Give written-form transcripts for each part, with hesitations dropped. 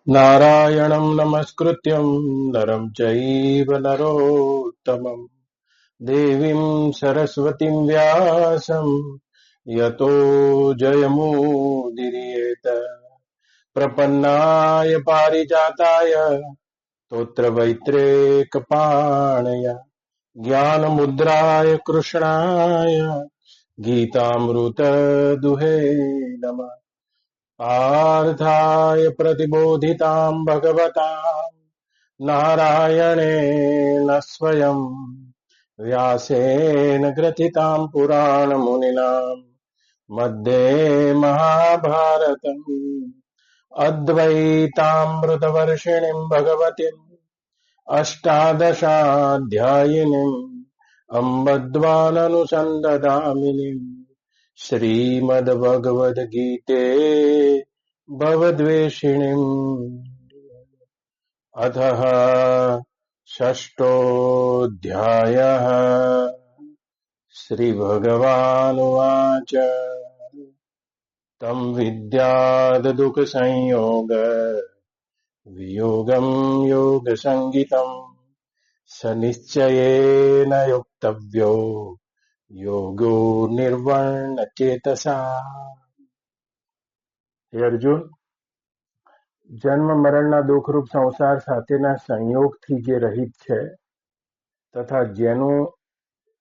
नारायणं नमस्कृत्यं नरं चैव नरोत्तमं देवीं सरस्वतीं व्यासं यतो जयमुदीरयेत। प्रपन्नाय पारिजाताय स्तोत्रवैत्रेकपाणय ज्ञानमुद्राय कृष्णाय गीतामृतदुहे नमः। पार्थाय प्रतिबोधितां भगवतां नारायणेन स्वयं व्यासेन ग्रथितां पुराणमुनिना मध्ये महाभारतम् अद्वैतामृतवर्षिणीं भगवतीम् अष्टादशाध्यायिनीम् अम्ब द्वाननुसन्दधामिनीम् श्रीमद्भगवद्गीते भवद्वेषिणीम् अथः षष्ठोऽध्यायः। श्रीभगवानुवाच तं विद्याद्दुःखसंयोग वियोगं योगसङ्गितं स निश्चयेन योक्तव्यो योगो निर्वण्णचेतसा। હે અર્જુન, જન્મ મરણના દુઃખરૂપ સંસાર સાથેના સંયોગથી જે રહિત છે તથા જેનું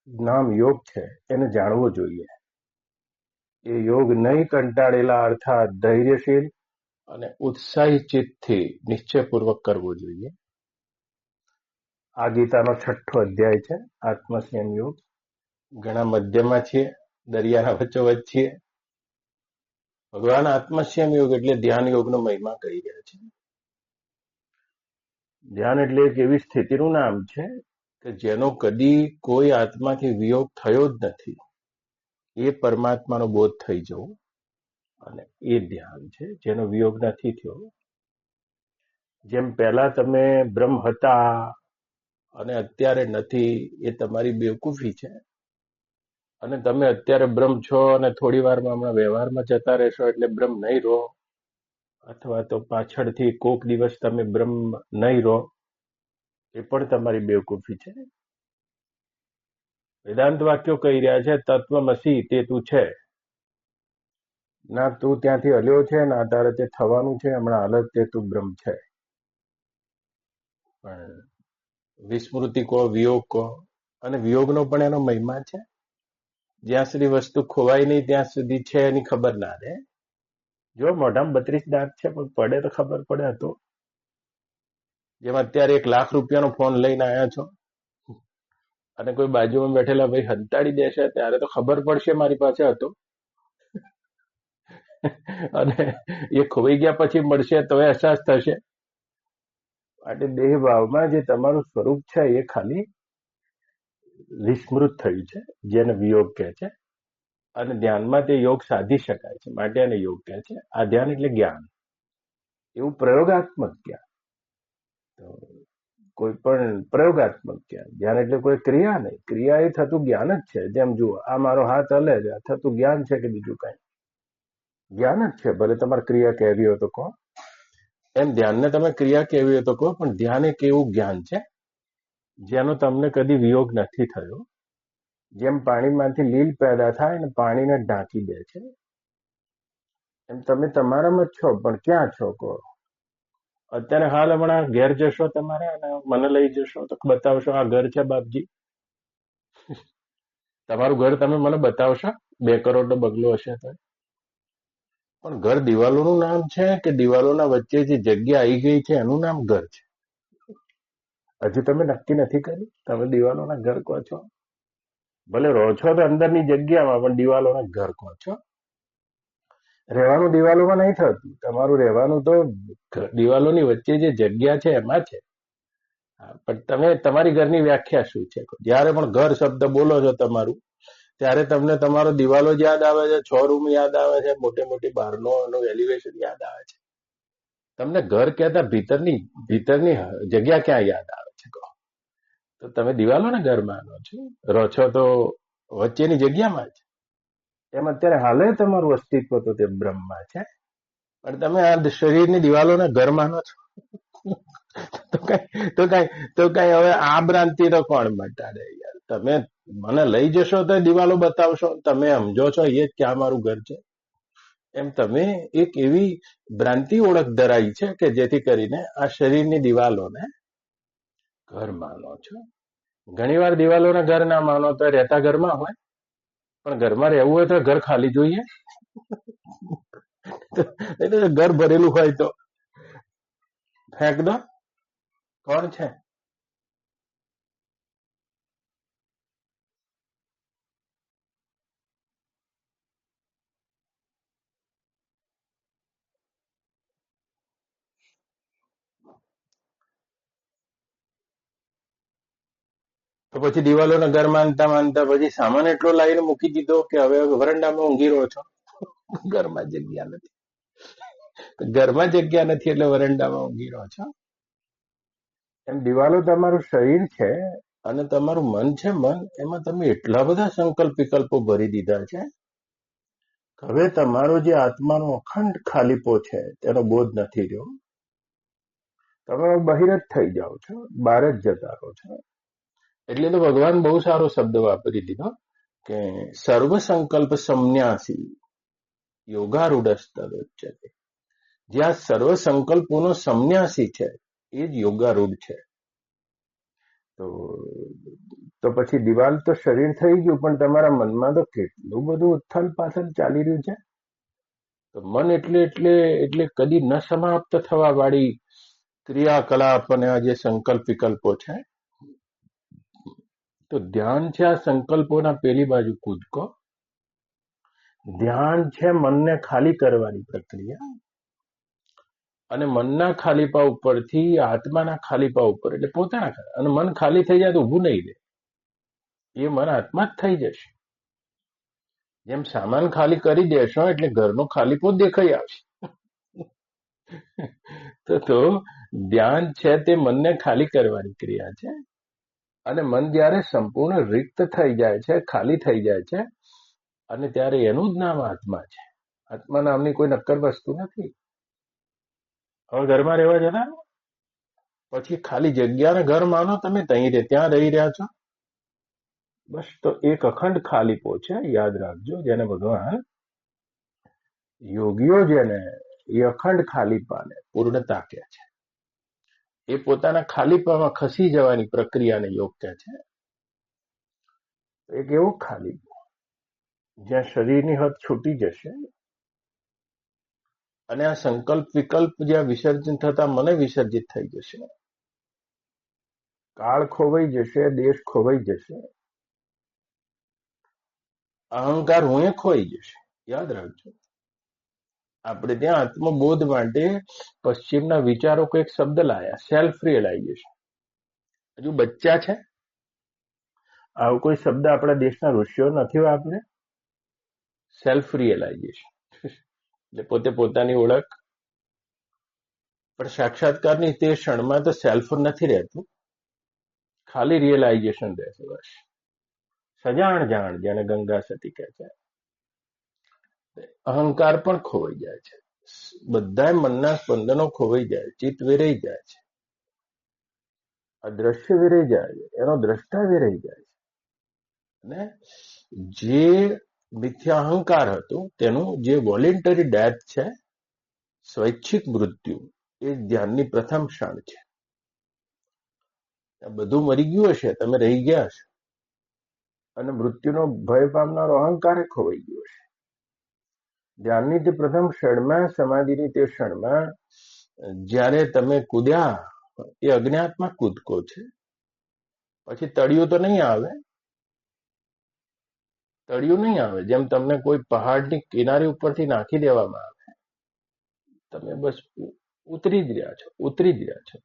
નામ યોગ છે એને જાણવું જોઈએ. એ યોગ નહીં કંટાળેલા અર્થાત ધૈર્યશીલ અને ઉત્સાહી ચિત્તથી નિશ્ચયપૂર્વક કરવો જોઈએ. આ ગીતાનો 6ઠ્ઠો અધ્યાય છે, આત્મસંયમ યોગ. ઘણા મધ્યમાં છીએ, દરિયાના વચ્ચોવચ્ચ છીએ. ભગવાન આત્મસંયમ યોગ એટલે ધ્યાન યોગનો મહિમા કહી રહ્યા છે. ધ્યાન એટલે એક એવી સ્થિતિનું નામ છે કે જેનો કદી કોઈ આત્માથી વિયોગ થયો જ નથી. એ પરમાત્માનો બોધ થઈ જવો અને એ ધ્યાન છે જેનો વિયોગ નથી થયો. જેમ પહેલા તમે બ્રહ્મ હતા અને અત્યારે નથી, એ તમારી બેવકૂફી છે. અને તમે અત્યારે બ્રહ્મ છો અને થોડી વારમાં હમણાં વ્યવહારમાં જતા રહેશો એટલે બ્રહ્મ નહીં રહો, અથવા તો પાછળથી કોક દિવસ તમે બ્રહ્મ નહીં રહો, એ પણ તમારી બેવકૂફી છે. વેદાંત વાક્યો કહી રહ્યા છે તત્વમસી, તે તું છે. ના તું ત્યાંથી હલ્યો છે, ના તારે તે થવાનું છે. હમણાં હાલત તે તું બ્રહ્મ છે. પણ વિસ્મૃતિ કહો, વિયોગ કહો, અને વિયોગનો પણ એનો મહિમા છે. જ્યાં સુધી વસ્તુ ખોવાય નહીં ત્યાં સુધી છે એની ખબર ના રહે. જો મોઢામાં 32 દાંત છે પણ પડે તો ખબર પડે. હતો જેમ અત્યારે 1 લાખ રૂપિયાનો ફોન લઈને આવ્યા છો અને કોઈ બાજુમાં બેઠેલા ભાઈ હંતાડી દેશે ત્યારે તો ખબર પડશે મારી પાસે હતો. અને એ ખોવાઈ ગયા પછી મળશે તો અહેસાસ થશે. માટે દેહ ભાવમાં જે તમારું સ્વરૂપ છે એ ખાલી વિસ્મૃત થયું છે, જેને વિયોગ કહે છે. અને ધ્યાનમાં તે યોગ સાધી શકાય છે, માટે એને યોગ કહે છે. આ ધ્યાન એટલે જ્ઞાન, એવું પ્રયોગાત્મક જ્ઞાન. તો કોઈ પણ પ્રયોગાત્મક જ્ઞાન. ધ્યાન એટલે કોઈ ક્રિયા નહીં, ક્રિયા એ થતું જ્ઞાન જ છે. જેમ જુઓ, આ મારો હાથ હલે છે, આ થતું જ્ઞાન છે કે બીજું કઈ? જ્ઞાન જ છે. ભલે તમારે ક્રિયા કહેવી હોય તો કહો, એમ ધ્યાનને તમે ક્રિયા કહેવી હોય તો કહો. પણ ધ્યાન એક એવું જ્ઞાન છે જેનો તમને કદી વિયોગ નથી થયો. જેમ પાણીમાંથી લીલ પેદા થાય અને પાણીને ઢાંકી દે છે, એમ તમે તમારામાં જ છો. પણ ક્યાં છો કહો? અત્યારે હાલ હમણાં ઘેર જશો તમારે અને મને લઈ જશો તો બતાવશો આ ઘર છે બાપજી? તમારું ઘર તમે મને બતાવશો? 2 કરોડનો બંગલો હશે તો. પણ ઘર દિવાલોનું નામ છે કે દિવાલોના વચ્ચે જે જગ્યા આવી ગઈ છે એનું નામ ઘર છે? હજુ તમે નક્કી નથી કર્યું. તમે દિવાલોના ઘર કહો છો. ભલે રહો છો તો અંદરની જગ્યામાં, પણ દિવાલોના ઘર કહો છો. રહેવાનું દિવાલોમાં નહીં થતું. તમારું રહેવાનું તો દિવાલોની વચ્ચે જે જગ્યા છે એમાં છે. પણ તમે તમારી ઘરની વ્યાખ્યા શું છે? જયારે પણ ઘર શબ્દ બોલો છો તમારું, ત્યારે તમને તમારો દિવાલો જ યાદ આવે છે, 6 રૂમ યાદ આવે છે, મોટી બહારનો એલિવેશન યાદ આવે છે. તમને ઘર કહેતા ભીતરની જગ્યા ક્યાં યાદ આવે છે કહો? તો તમે દિવાલોના ઘરમાં રહો છો તો વચ્ચેની જગ્યામાં જ. એમ અત્યારે હાલે તમારું અસ્તિત્વ તો તે બ્રહ્મમાં છે, પણ તમે આ શરીરની દિવાલોને ઘર માનો છો. તો કઈ તો કઈ તો કઈ હવે આ ભ્રાંતિ તો કોણ મટાડે યાર. તમે મને લઈ જશો તો દિવાલો બતાવશો, તમે સમજો છો એ જ કે આ મારું ઘર છે. એમ તમે એક એવી ભ્રાંતિ ઓળખ ધરાઈ છે કે જેથી કરીને આ શરીરની દિવાલોને ઘર માનો છો. ઘણી વાર દિવાલોને ઘર ના માનો તો રહેતા ઘરમાં હોય, પણ ઘરમાં રહેવું હોય તો ઘર ખાલી જોઈએ. એટલે ઘર ભરેલું હોય તો ફેંક દો. કોણ છે? તો પછી દિવાલોને ઘર માનતા માનતા પછી સામાન એટલો લાવીને મૂકી દીધો કે હવે વરંડામાં ઊંઘી રહ્યો છો. ઘરમાં જગ્યા નથી, ઘરમાં જગ્યા નથી એટલે વરંડામાં ઊંઘી રહ્યો છો. એમ દિવાલો તમારું શરીર છે અને તમારું મન છે. મન એમાં તમે એટલા બધા સંકલ્પ વિકલ્પો ભરી દીધા છે. હવે તમારો જે આત્માનો અખંડ ખાલીપો છે તેનો બોધ નથી રહ્યો. તમે બહિર જ થઈ જાઓ છો, બહાર જ જતા રહો છો. એટલે તો ભગવાન બહુ સારો શબ્દ વાપરી દીધો કે સર્વ સંકલ્પ સંન્યાસી યોગારૂઢસ્તદુચ્યતે. જ્યાં સર્વ સંકલ્પોનો સંન્યાસી છે એ જ યોગારૂઢ છે. તો તો પછી દિવાલ તો શરીર થઈ ગયું, પણ તમારા મનમાં તો કેટલું બધું ઉથલ પાથલ ચાલી રહ્યું છે. તો મન એટલે એટલે એટલે કદી ન સમાપ્ત થવા વાળી ક્રિયાકલાપ અને આ જે સંકલ્પ વિકલ્પો છે. તો ધ્યાન છે આ સંકલ્પોના પેલી બાજુ કૂદકો. ધ્યાન છે મનને ખાલી કરવાની પ્રક્રિયા, અને મનના ખાલીપા ઉપરથી આત્માના ખાલીપા ઉપર એટલે પોતાના, અને મન ખાલી થઈ જાય તો ઊભું નહીં રહે, એ મન આત્મા જ થઈ જશે. જેમ સામાન ખાલી કરી દેશો એટલે ઘરનો ખાલીપો દેખાઈ આવશે. તો ધ્યાન છે તે મનને ખાલી કરવાની ક્રિયા છે. અને મન જ્યારે સંપૂર્ણ રિક્ત થઈ જાય છે, ખાલી થઈ જાય છે, અને ત્યારે એનું જ નામ આત્મા છે. આત્મા નામની કોઈ નક્કર વસ્તુ નથી. હવે ઘરમાં રહેવા જતા પછી ખાલી જગ્યાને ઘર માનો તમે, ત્યાં રહી રહ્યા છો. બસ તો એક અખંડ ખાલીપો છે, યાદ રાખજો. જેને ભગવાન યોગીઓ જેને એ અખંડ ખાલીપાને પૂર્ણતા કહે છે. એ પોતાના ખાલીપામાં ખસી જવાની પ્રક્રિયાને યોગ કહે છે. એક એવો ખાલીપો જ્યાં શરીરની હદ છૂટી જશે અને આ સંકલ્પ વિકલ્પ જ્યાં વિસર્જન થતા મને વિસર્જિત થઈ જશે. કાળ ખોવાઈ જશે, દેશ ખોવાઈ જશે, અહંકાર હું એ ખોઈ જશે. યાદ રાખજો. આપણે ત્યાં આત્મબોધ માટે પશ્ચિમના વિચારો એક શબ્દ લાયા, સેલ્ફ રિયલાઇઝેશન. હજુ બચ્ચા છે. આવો કોઈ શબ્દ આપણા દેશના ઋષિઓ નથી વાપરે. સેલ્ફ રિયલાઇઝેશન એટલે પોતે પોતાની ઓળખ. પણ સાક્ષાત્કારની તે ક્ષણમાં તો સેલ્ફ નથી રહેતું, ખાલી રિયલાઇઝેશન રહેશે. બસ સજાણ જાણ, જેને ગંગા સતી કહે છે. અહંકાર પણ ખોવાઈ જાય છે, બધા મનના સ્પંદનો ખોવાઈ જાય, ચિત્ત વેરાઈ જાય છે, આ દ્રશ્ય વેરાઈ જાય છે, એનો દ્રષ્ટા વેરાઈ જાય છે. અને જે મિથ્યા અહંકાર હતું તેનું જે વોલેન્ટરી ડેથ છે, સ્વૈચ્છિક મૃત્યુ, એ ધ્યાનની પ્રથમ ક્ષણ છે. બધું મરી ગયું હશે, તમે રહી ગયા હશો, અને મૃત્યુનો ભય પામનારો અહંકાર ખોવાઈ ગયો હશે. ધ્યાનની તે પ્રથમ ક્ષણમાં, સમાધિની તે ક્ષણમાં જ્યારે તમે કૂદ્યા, એ અજ્ઞાતમાં કૂદકો છે. પછી તળિયું તો નહીં આવે, તળિયું નહીં આવે. જેમ તમને કોઈ પહાડની કિનારી ઉપરથી નાખી દેવામાં આવે, તમે બસ ઉતરી જ રહ્યા છો, ઉતરી જ રહ્યા છો.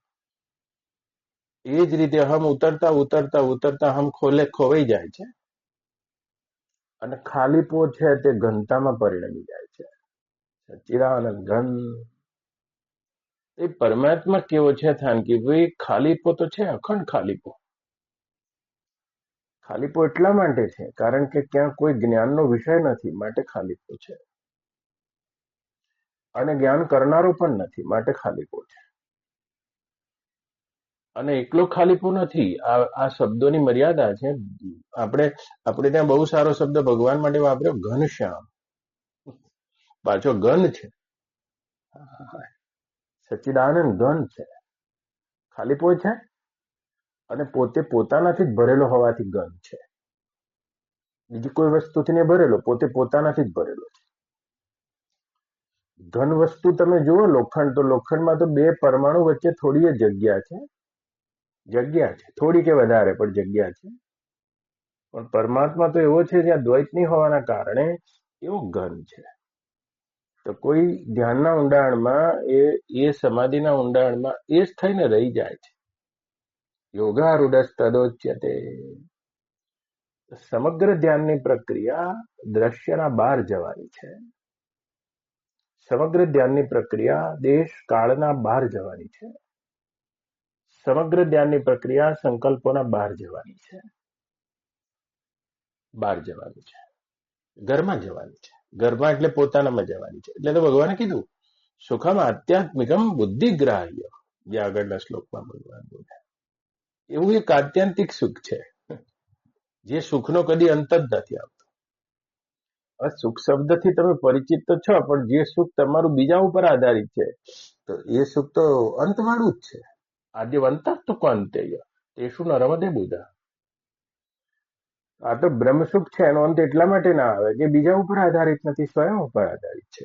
એ જ રીતે હમ ઉતરતા ઉતરતા ઉતરતા હમ ખોવાઈ જાય છે, અને ખાલીપો છે તે ઘનતામાં પરિણમી જાય છે. સચ્ચિદાનંદ ઘન. એ પરમાત્મા કેવો છે થાનકી ભાઈ? ખાલીપો તો છે, અખંડ ખાલીપો. ખાલીપો એટલા માટે છે કારણ કે ક્યાં કોઈ જ્ઞાનનો વિષય નથી, માટે ખાલીપો છે. અને જ્ઞાન કરનારો પણ નથી, માટે ખાલીપો છે. અને એકલો ખાલીપો નથી. આ શબ્દોની મર્યાદા છે. આપણે આપણે ત્યાં બહુ સારો શબ્દ ભગવાન માટે વાપર્યો, ઘનશ્યામ. પાછો ઘન છે, સચ્ચિદાનંદ ઘન છે. ખાલીપો છે અને પોતે પોતાનાથી જ ભરેલો હોવાથી ઘન છે. બીજી કોઈ વસ્તુથી નહીં ભરેલો, પોતે પોતાનાથી જ ભરેલો છે. ઘન વસ્તુ તમે જુઓ, લોખંડ, તો લોખંડમાં તો બે પરમાણુ વચ્ચે થોડી જગ્યા છે. જગ્યા છે થોડી કે વધારે, પણ જગ્યા છે. પણ પરમાત્મા તો એવો છે જ્યાં દ્વૈત નહીં હોવાના કારણે એવો ઘન છે. તો કોઈ ધ્યાનના ઊંડાણમાં એ સમાધિના ઊંડાણમાં એ જ થઈને રહી જાય છે. યોગારૂઢસ્તદોચ્યતે. સમગ્ર ધ્યાનની પ્રક્રિયા દ્રશ્યના બહાર જવાની છે. સમગ્ર ધ્યાનની પ્રક્રિયા દેશ કાળના બહાર જવાની છે. સમગ્ર ધ્યાનની પ્રક્રિયા સંકલ્પોના બહાર જવાની છે. બહાર જવાની છે, ઘરમાં જવાની છે. ઘરમાં એટલે પોતાનામાં જવાની છે. એટલે તો ભગવાને કીધું સુખમ આધ્યાત્મિકમ બુદ્ધિગ્રાહ્ય, જે આગળના શ્લોકમાં ભગવાન બોલ્યા. એવું એક આત્યંતિક સુખ છે, જે સુખનો કદી અંત જ નથી આવતો. હવે સુખ શબ્દથી તમે પરિચિત તો છો, પણ જે સુખ તમારું બીજા ઉપર આધારિત છે, તો એ સુખ તો અંતવાળું જ છે. આદ્યવંતા તો કોંતેય તેશું નરમદે બુધા. આ તો બ્રહ્મ સુખ છે, એનો અંત એટલા માટે ના આવે કે બીજા ઉપર આધારિત નથી, સ્વયં ઉપર આધારિત છે.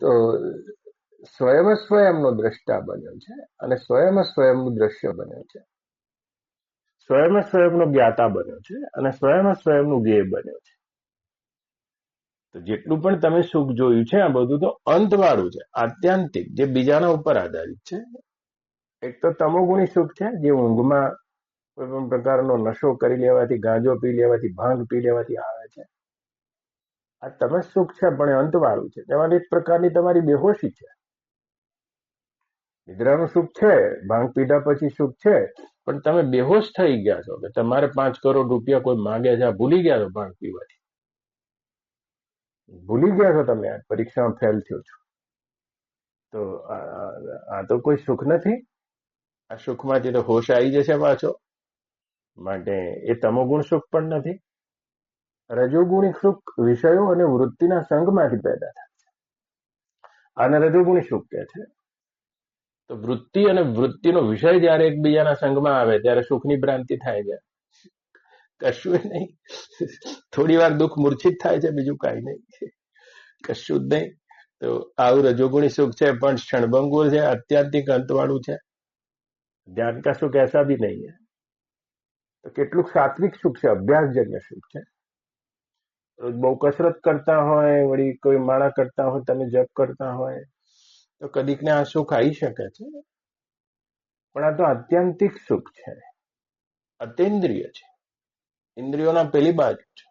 તો સ્વયં સ્વયંનો દ્રષ્ટા બન્યો છે અને સ્વયં સ્વયંનું દ્રશ્ય બન્યો છે. સ્વયં સ્વયંનો જ્ઞાતા બન્યો છે અને સ્વયં સ્વયંનું જ્ઞેય બન્યો છે. તો જેટલું પણ તમે સુખ જોયું છે, આ બધું તો અંતવાળું છે, આત્યંતિક, જે બીજાના ઉપર આધારિત છે. એક તો તમોગુણી સુખ છે, જે ઊંઘમાં કોઈ પણ પ્રકારનો નશો કરી લેવાથી, ગાંજો પી લેવાથી, ભાંગ પી લેવાથી આવે છે. આ તમે સુખ છે પણ એ અંતવાળું છે. તેમાં એક પ્રકારની તમારી બેહોશી છે. નિદ્રાનું સુખ છે, ભાંગ પીધા પછી સુખ છે, પણ તમે બેહોશ થઈ ગયા છો કે તમારે 5 કરોડ રૂપિયા કોઈ માંગે છે, ભૂલી ગયા છો. ભાંગ પીવાથી ભૂલી ગયા છો, તમે આ પરીક્ષામાં ફેલ થયો છો. તો આ તો કોઈ સુખ નથી. આ સુખમાંથી તો હોશ આવી જશે પાછો. માટે એ તમોગુણ સુખ પણ નથી. રજોગુણી સુખ વિષયો અને વૃત્તિના સંગમાંથી પેદા થાય છે. આને રજોગુણી સુખ કહે છે. તો વૃત્તિ અને વૃત્તિનો વિષય જયારે એકબીજાના સંગમાં આવે ત્યારે સુખની ભ્રાંતિ થાય છે. કશું નહીં, થોડી વાર દુઃખ મૂર્છિત થાય છે, બીજું કાંઈ નહીં, કશું જ નહીં. તો આવું રજોગુણી સુખ છે, પણ ક્ષણભંગુર છે, અત્યાંતિક અંતવાળું છે. ધ્યાન કા સુખ એસા ભી નહીં है. તો કેટલુંક સાત્વિક સુખ છે, અભ્યાસજન્ય સુખ છે. રોજ બહુ કસરત કરતા હોય, વળી કોઈ માળા કરતા હોય, તમે જપ કરતા હોય, તો કદીક ને આ સુખ આવી શકે છે. પણ આ તો આત્યંતિક સુખ છે, અતેન્દ્રિય છે, ઇન્દ્રિયોના પેલી બાજુ છે,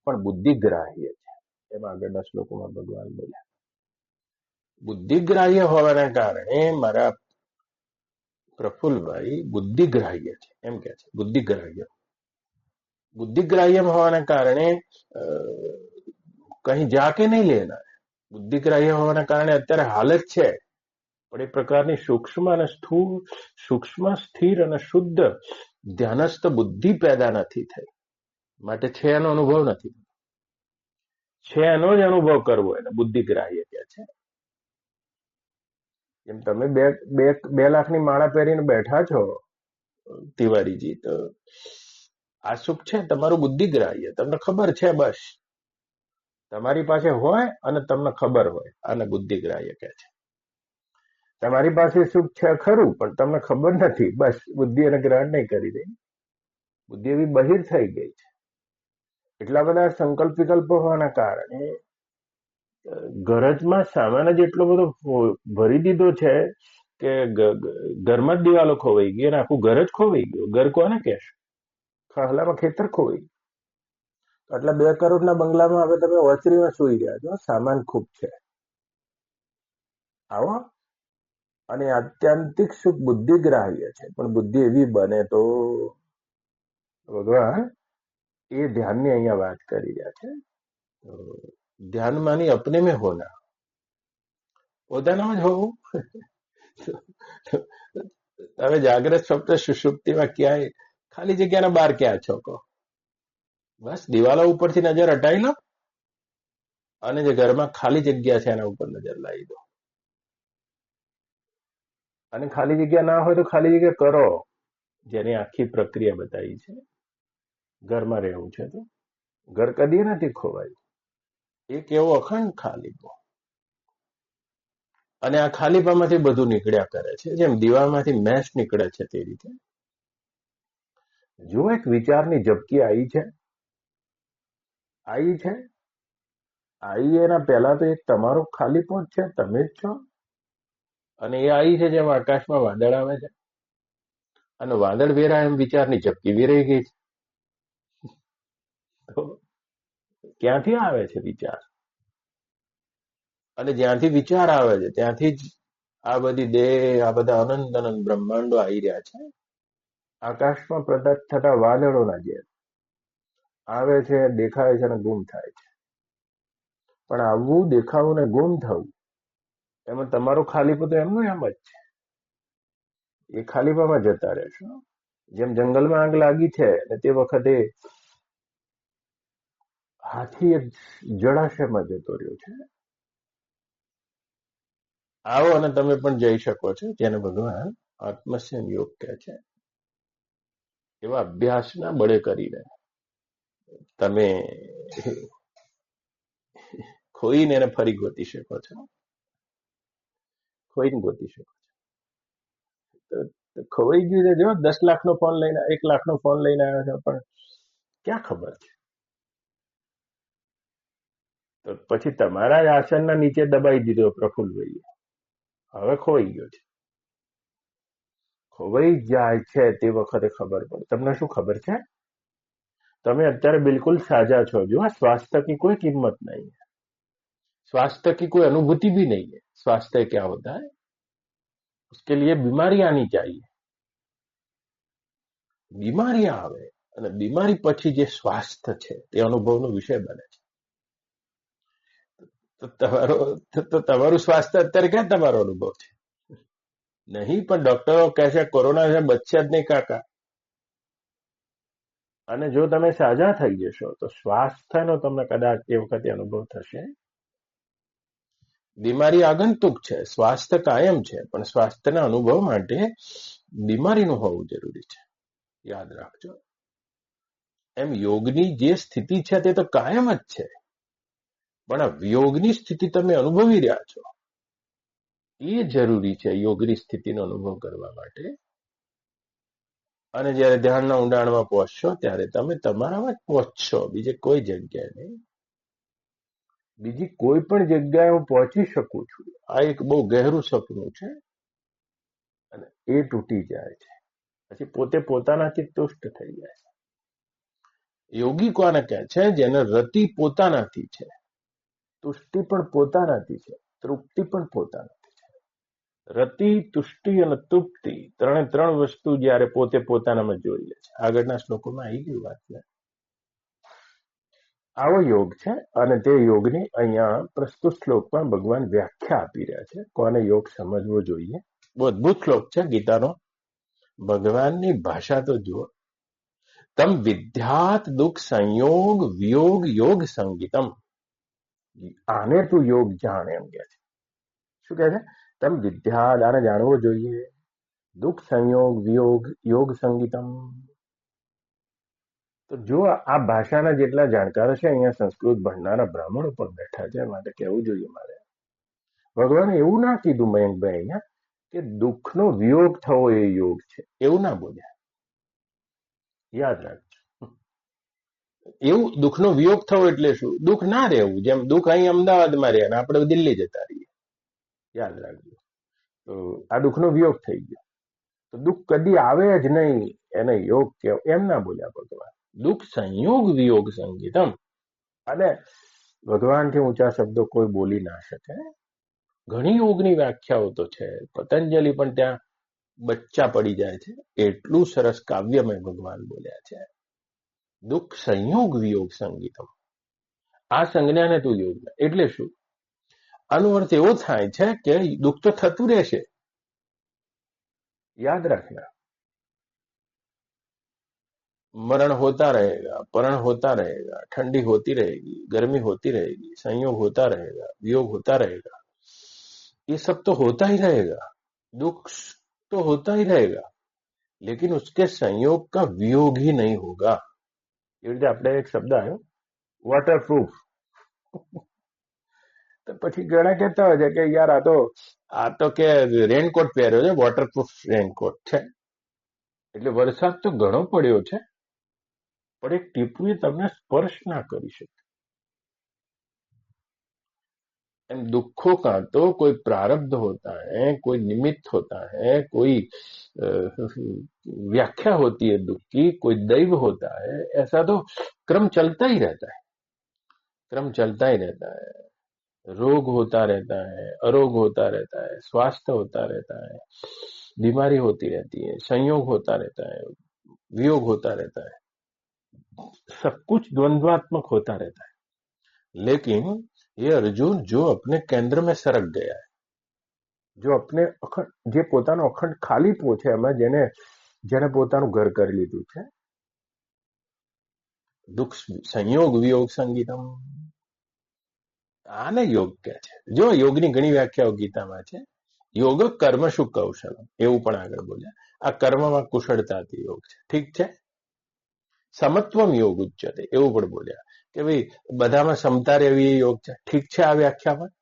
પણ બુદ્ધિગ્રાહ્ય છે. એમ આગળના શ્લોકોમાં ભગવાન બોલ્યા. બુદ્ધિગ્રાહ્ય હોવાના કારણે મારા પ્રફુલ્લભાઈ બુદ્ધિગ્રાહ્ય છે, એમ કે છે. બુદ્ધિગ્રાહ્ય હોવાના કારણે કहीं जाके नहीं लेना है. બુદ્ધિગ્રાહ્ય હોવાના કારણે અત્યારે હાલત છે, પણ એ પ્રકારની સૂક્ષ્મ અને સ્થૂળ, સૂક્ષ્મ, સ્થિર અને શુદ્ધ ધ્યાનસ્થ બુદ્ધિ પેદા નથી થઈ. માટે છે એનો અનુભવ નથી. છે એનો જ અનુભવ કરવો એને બુદ્ધિગ્રાહ્ય કહે છે. જેમ તમે 2 લાખની માળા પહેરીને બેઠા છો તિવારીજી, તો આ સુખ છે તમારું બુદ્ધિગ્રાહ્ય. તમને ખબર છે, બસ તમારી પાસે હોય અને તમને ખબર હોય, આને બુદ્ધિગ્રાહ્ય કહે છે. તમારી પાસે સુખ છે ખરું, પણ તમને ખબર નથી, બસ બુદ્ધિ એને ગ્રહણ નહીં કરી દે. બુદ્ધિ એવી બહિર થઈ ગઈ છે. એટલા બધા સંકલ્પ વિકલ્પો હોવાના કારણે ગરજમાં સામાન જ એટલો બધો ભરી દીધો છે કે ઘરમાં જ દિવાલો ખોવાઈ ગઈ અને આખું ઘર જ ખોવાઈ ગયું. ઘર કોને કહેશે? ખાહલામાં ખેતર ખોવાઈ ગયું. એટલે 2 કરોડના બંગલામાં હવે તમે ઓચરીમાં સુઈ રહ્યા છો, સામાન ખૂબ છે. આવો અને આત્યંતિક સુખ બુદ્ધિગ્રાહ્ય છે, પણ બુદ્ધિ એવી બને તો ભગવાન એ ધ્યાનની અહીંયા વાત કરી રહ્યા છે. ધ્યાન માની અપને મેં હોના, પોતાનામાં જ હોવું. તમે જાગ્રત સ્વપ્ન સુષુપ્તિમાં ક્યાંય ખાલી જગ્યાના બહાર ક્યાં છો કહો? બસ દિવાલો ઉપરથી નજર હટાવી લો અને જે ઘરમાં ખાલી જગ્યા છે એના ઉપર નજર લાવી દો. અને ખાલી જગ્યા ના હોય તો ખાલી જગ્યા કરો, જેની આખી પ્રક્રિયા બતાવી છે. ઘરમાં રહેવું છે તો ઘર કદી નથી ખોવાયું. એક એવો અખંડ ખાલીપો, અને આ ખાલીપામાંથી બધું નીકળ્યા કરે છે, જેમ દીવામાંથી મેશ નીકળે છે તે રીતે. જો એક વિચારની ઝપકી આવી છે, એના પહેલા તો એક તમારો ખાલીપો જ છે, તમે જ છો. અને એ આવી છે જેમ આકાશમાં વાદળ આવે છે, અને વાદળ વેરા એમ વિચારની ઝપકી વેરાઈ ગઈ છે. તો ક્યાંથી આવે છે વિચાર? અને જ્યાંથી વિચાર આવે છે ત્યાંથી જ આ બધી દેહ, આ બધા અનંત અનંત બ્રહ્માંડો આવી રહ્યા છે. આકાશમાં પ્રગટ થતા વાદળોના જેમ આવે છે, દેખાય છે અને ગુમ થાય છે. પણ આવવું, દેખાવું ને ગુમ થવું, એમાં તમારો ખાલીપો તો એમનું એમ જ છે. એ ખાલીપામાં જતા રહેશો. જેમ જંગલમાં આગ લાગી છે અને તે વખતે હાથી એક જળાશયમાં જતો રહ્યો છે. આવો અને તમે પણ જઈ શકો છો, જેને ભગવાન આત્મસ્યન યોગ કહે છે. એવા અભ્યાસના બળે કરીને તમે ખોઈને એને ફરી ગોતી શકો છો. ખોઈને ગોતી શકો છો. ખોવાઈ ગયું છે, જો 10 લાખનો ફોન લઈને, 1 લાખનો ફોન લઈને આવ્યો છે, પણ ક્યાં ખબર છે? તો પછી તમારા જ આસનના નીચે દબાઈ દીધો પ્રફુલ્લભાઈએ. હવે ખોવાઈ ગયો છે. ખોવાઈ જાય છે તે વખતે ખબર પડે. તમને શું ખબર છે? તમે અત્યારે બિલકુલ સાજા છો. જો स्वास्थ्य की कोई कीमत नहीं है, स्वास्थ्य की कोई अनुभूति भी नहीं है. स्वास्थ्य क्या होता है? उसके लिए बीमारी आनी चाहिए. બીમારી આવે અને બીમારી પછી જે સ્વાસ્થ્ય છે તે અનુભવનો વિષય બને છે. તો તમારું સ્વાસ્થ્ય અત્યારે ક્યાં તમારો અનુભવ છે? નહીં, પણ ડોક્ટરો કહે છે કોરોના છે, બચશે જ નહીં કાકા. અને જો તમે સાજા થઈ જશો તો સ્વાસ્થ્યનો તમને કદાચ એ વખતે અનુભવ થશે. બીમારી આગંતુક છે, સ્વાસ્થ્ય કાયમ છે, પણ સ્વાસ્થ્યના અનુભવ માટે બીમારીનું હોવું જરૂરી છે. યાદ રાખજો. એમ યોગની જે સ્થિતિ છે તે તો કાયમ જ છે, પણ આ વિયોગની સ્થિતિ તમે અનુભવી રહ્યા છો એ જરૂરી છે યોગની સ્થિતિનો અનુભવ કરવા માટે. અને જ્યારે ધ્યાનના ઊંડાણમાં પહોંચશો ત્યારે તમે તમારામાં જ પહોંચશો, બીજે કોઈ જગ્યાએ નહીં. બીજી કોઈ પણ જગ્યાએ હું પહોંચી શકું છું, આ એક બહુ ગહેરું સપનું છે. અને એ તૂટી જાય છે પછી પોતે પોતાનાથી તુષ્ટ થઈ જાય છે. યોગી કોને કહે છે? જેને રતિ પોતાનાથી છે, તુષ્ટિ પણ પોતાનાથી છે, તૃપ્તિ પણ પોતાનાથી છે. રતિ, તુષ્ટિ અને તૃપ્તિ ત્રણ વસ્તુ જ્યારે પોતે પોતાનામાં જોઈ લે છે. આગળના શ્લોકોમાં આવી ગયું વાત છે. આવો યોગ છે અને તે યોગની અહીંયા પ્રસ્તુત શ્લોકમાં ભગવાન વ્યાખ્યા આપી રહ્યા છે. કોને યોગ સમજવો જોઈએ? બહુ અદભુત શ્લોક છે ગીતાનો. ભગવાનની ભાષા તો જુઓ. તમ વિદ્યાત દુઃખ સંયોગ વિયોગ યોગ સંગીતમ. આને તું યોગ જાણ એમ કે છે. શું કહે છે? તમ વિદ્યાત, આને જાણવો જોઈએ. દુઃખ સંયોગ વિયોગ યોગ સંગીતમ. તો જો આ ભાષાના જેટલા જાણકારો છે અહીંયા સંસ્કૃત ભણનારા બ્રાહ્મણો પણ બેઠા છે, માટે કહેવું જોઈએ મારે. ભગવાને એવું ના કીધું મયંકભાઈ અહીંયા કે દુઃખનો વિયોગ થવો એ યોગ છે, એવું ના બોલ્યા. યાદ રાખજો. એવું દુઃખનો વિયોગ થવો એટલે શું? દુઃખ ના રહેવું. જેમ દુઃખ અહીં અમદાવાદમાં રહે અને આપણે દિલ્હી જતા રહીએ. યાદ રાખજો. તો આ દુઃખનો વિયોગ થઈ ગયો. તો દુઃખ કદી આવે જ નહીં એને યોગ કહેવો, એમ ના બોલ્યા ભગવાન. દુઃખ સંયોગ વિયોગ સંગીતમ. અને ભગવાનથી ઊંચા શબ્દો કોઈ બોલી ના શકે. ઘણી યોગની વ્યાખ્યાઓ તો છે. પતંજલિ પણ ત્યાં બચ્ચા પડી જાય છે. એટલું સરસ કાવ્યમય ભગવાન બોલ્યા છે. દુઃખ સંયોગ વિયોગ સંગીતમ. આ સંજ્ઞાને તું યોગ. એટલે શું? આનો અર્થ એવો થાય છે કે દુઃખ તો થતું રહેશે. याद रखना, मरण होता रहेगा, परण होता रहेगा, ठंडी होती रहेगी, गर्मी होती रहेगी, संयोग होता रहेगा, वियोग होता रहेगा. ये सब तो होता ही रहेगा. दुख तो होता ही रहेगा, लेकिन उसके संयोग का वियोग ही नहीं होगा. એ રીતે આપણે એક શબ્દ આવ્યો વોટરપ્રૂફ. તો પછી ઘણા કહેતા હોય છે કે યાર આ તો કે રેનકોટ પહેર્યો છે, વોટરપ્રૂફ રેનકોટ છે. એટલે વરસાદ તો ઘણો પડ્યો છે, પણ એક ટીપું તમને સ્પર્શ ના કરી શકે. एम दुखों का तो कोई प्रारब्ध होता है, कोई निमित्त होता है, कोई व्याख्या होती है दुख की, कोई दैव होता है. ऐसा तो क्रम चलता ही रहता है, क्रम चलता ही रहता है. रोग होता रहता है, अरोग होता रहता है, स्वास्थ्य होता रहता है, बीमारी होती रहती है, संयोग होता रहता है, वियोग होता रहता है. सब कुछ द्वंद्वात्मक होता रहता है. लेकिन ये अर्जुन जो अपने केंद्र में सरक गया है, जो अपने જે પોતાનો અખંડ ખાલીપો છે, એમાં જેને પોતાનું ઘર કરી લીધું છે. દુઃખ સંયોગ વિયોગ સંગીતમ, આને યોગ કહે છે. જો યોગની ઘણી વ્યાખ્યાઓ ગીતામાં છે. યોગ કર્મ શું કૌશલમ, એવું પણ આગળ બોલ્યા. આ કર્મમાં કુશળતાથી યોગ છે. ઠીક છે. સમત્વમ યોગ ઉચ્ચતે, એવું પણ બોલ્યા કે ભાઈ બધામાં ક્ષમતા રહેવી એ યોગ છે. ઠીક છે આ વ્યાખ્યામાં.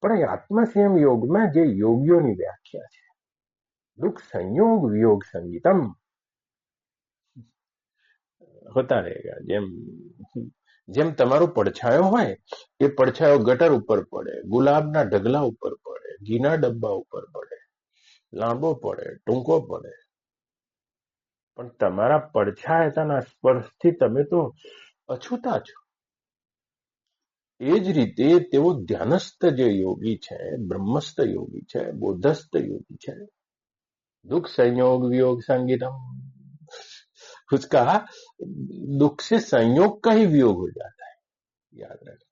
પણ એ આત્મસંયમ યોગમાં જે યોગીઓની વ્યાખ્યા છે, દુઃખ સંયોગ વિયોગ સંગીતમ હોતા રહેગા. જેમ તમારો પડછાયો હોય, એ પડછાયો ગટર ઉપર પડે, ગુલાબના ઢગલા ઉપર પડે, ઘીના ડબ્બા ઉપર પડે, લાંબો પડે, ટૂંકો પડે, પણ તમારા પડછાયાના સ્પર્શથી તમે તો અછૂતા છો. એ જ રીતે તેઓ ધ્યાનસ્થ જે યોગી છે, બ્રહ્મસ્થ યોગી છે, બોધસ્થ યોગી છે. दुख संयोग वियोग संगीतम, उसका दुख से संयोग का ही वियोग हो जाता है. યાદ રાખજો.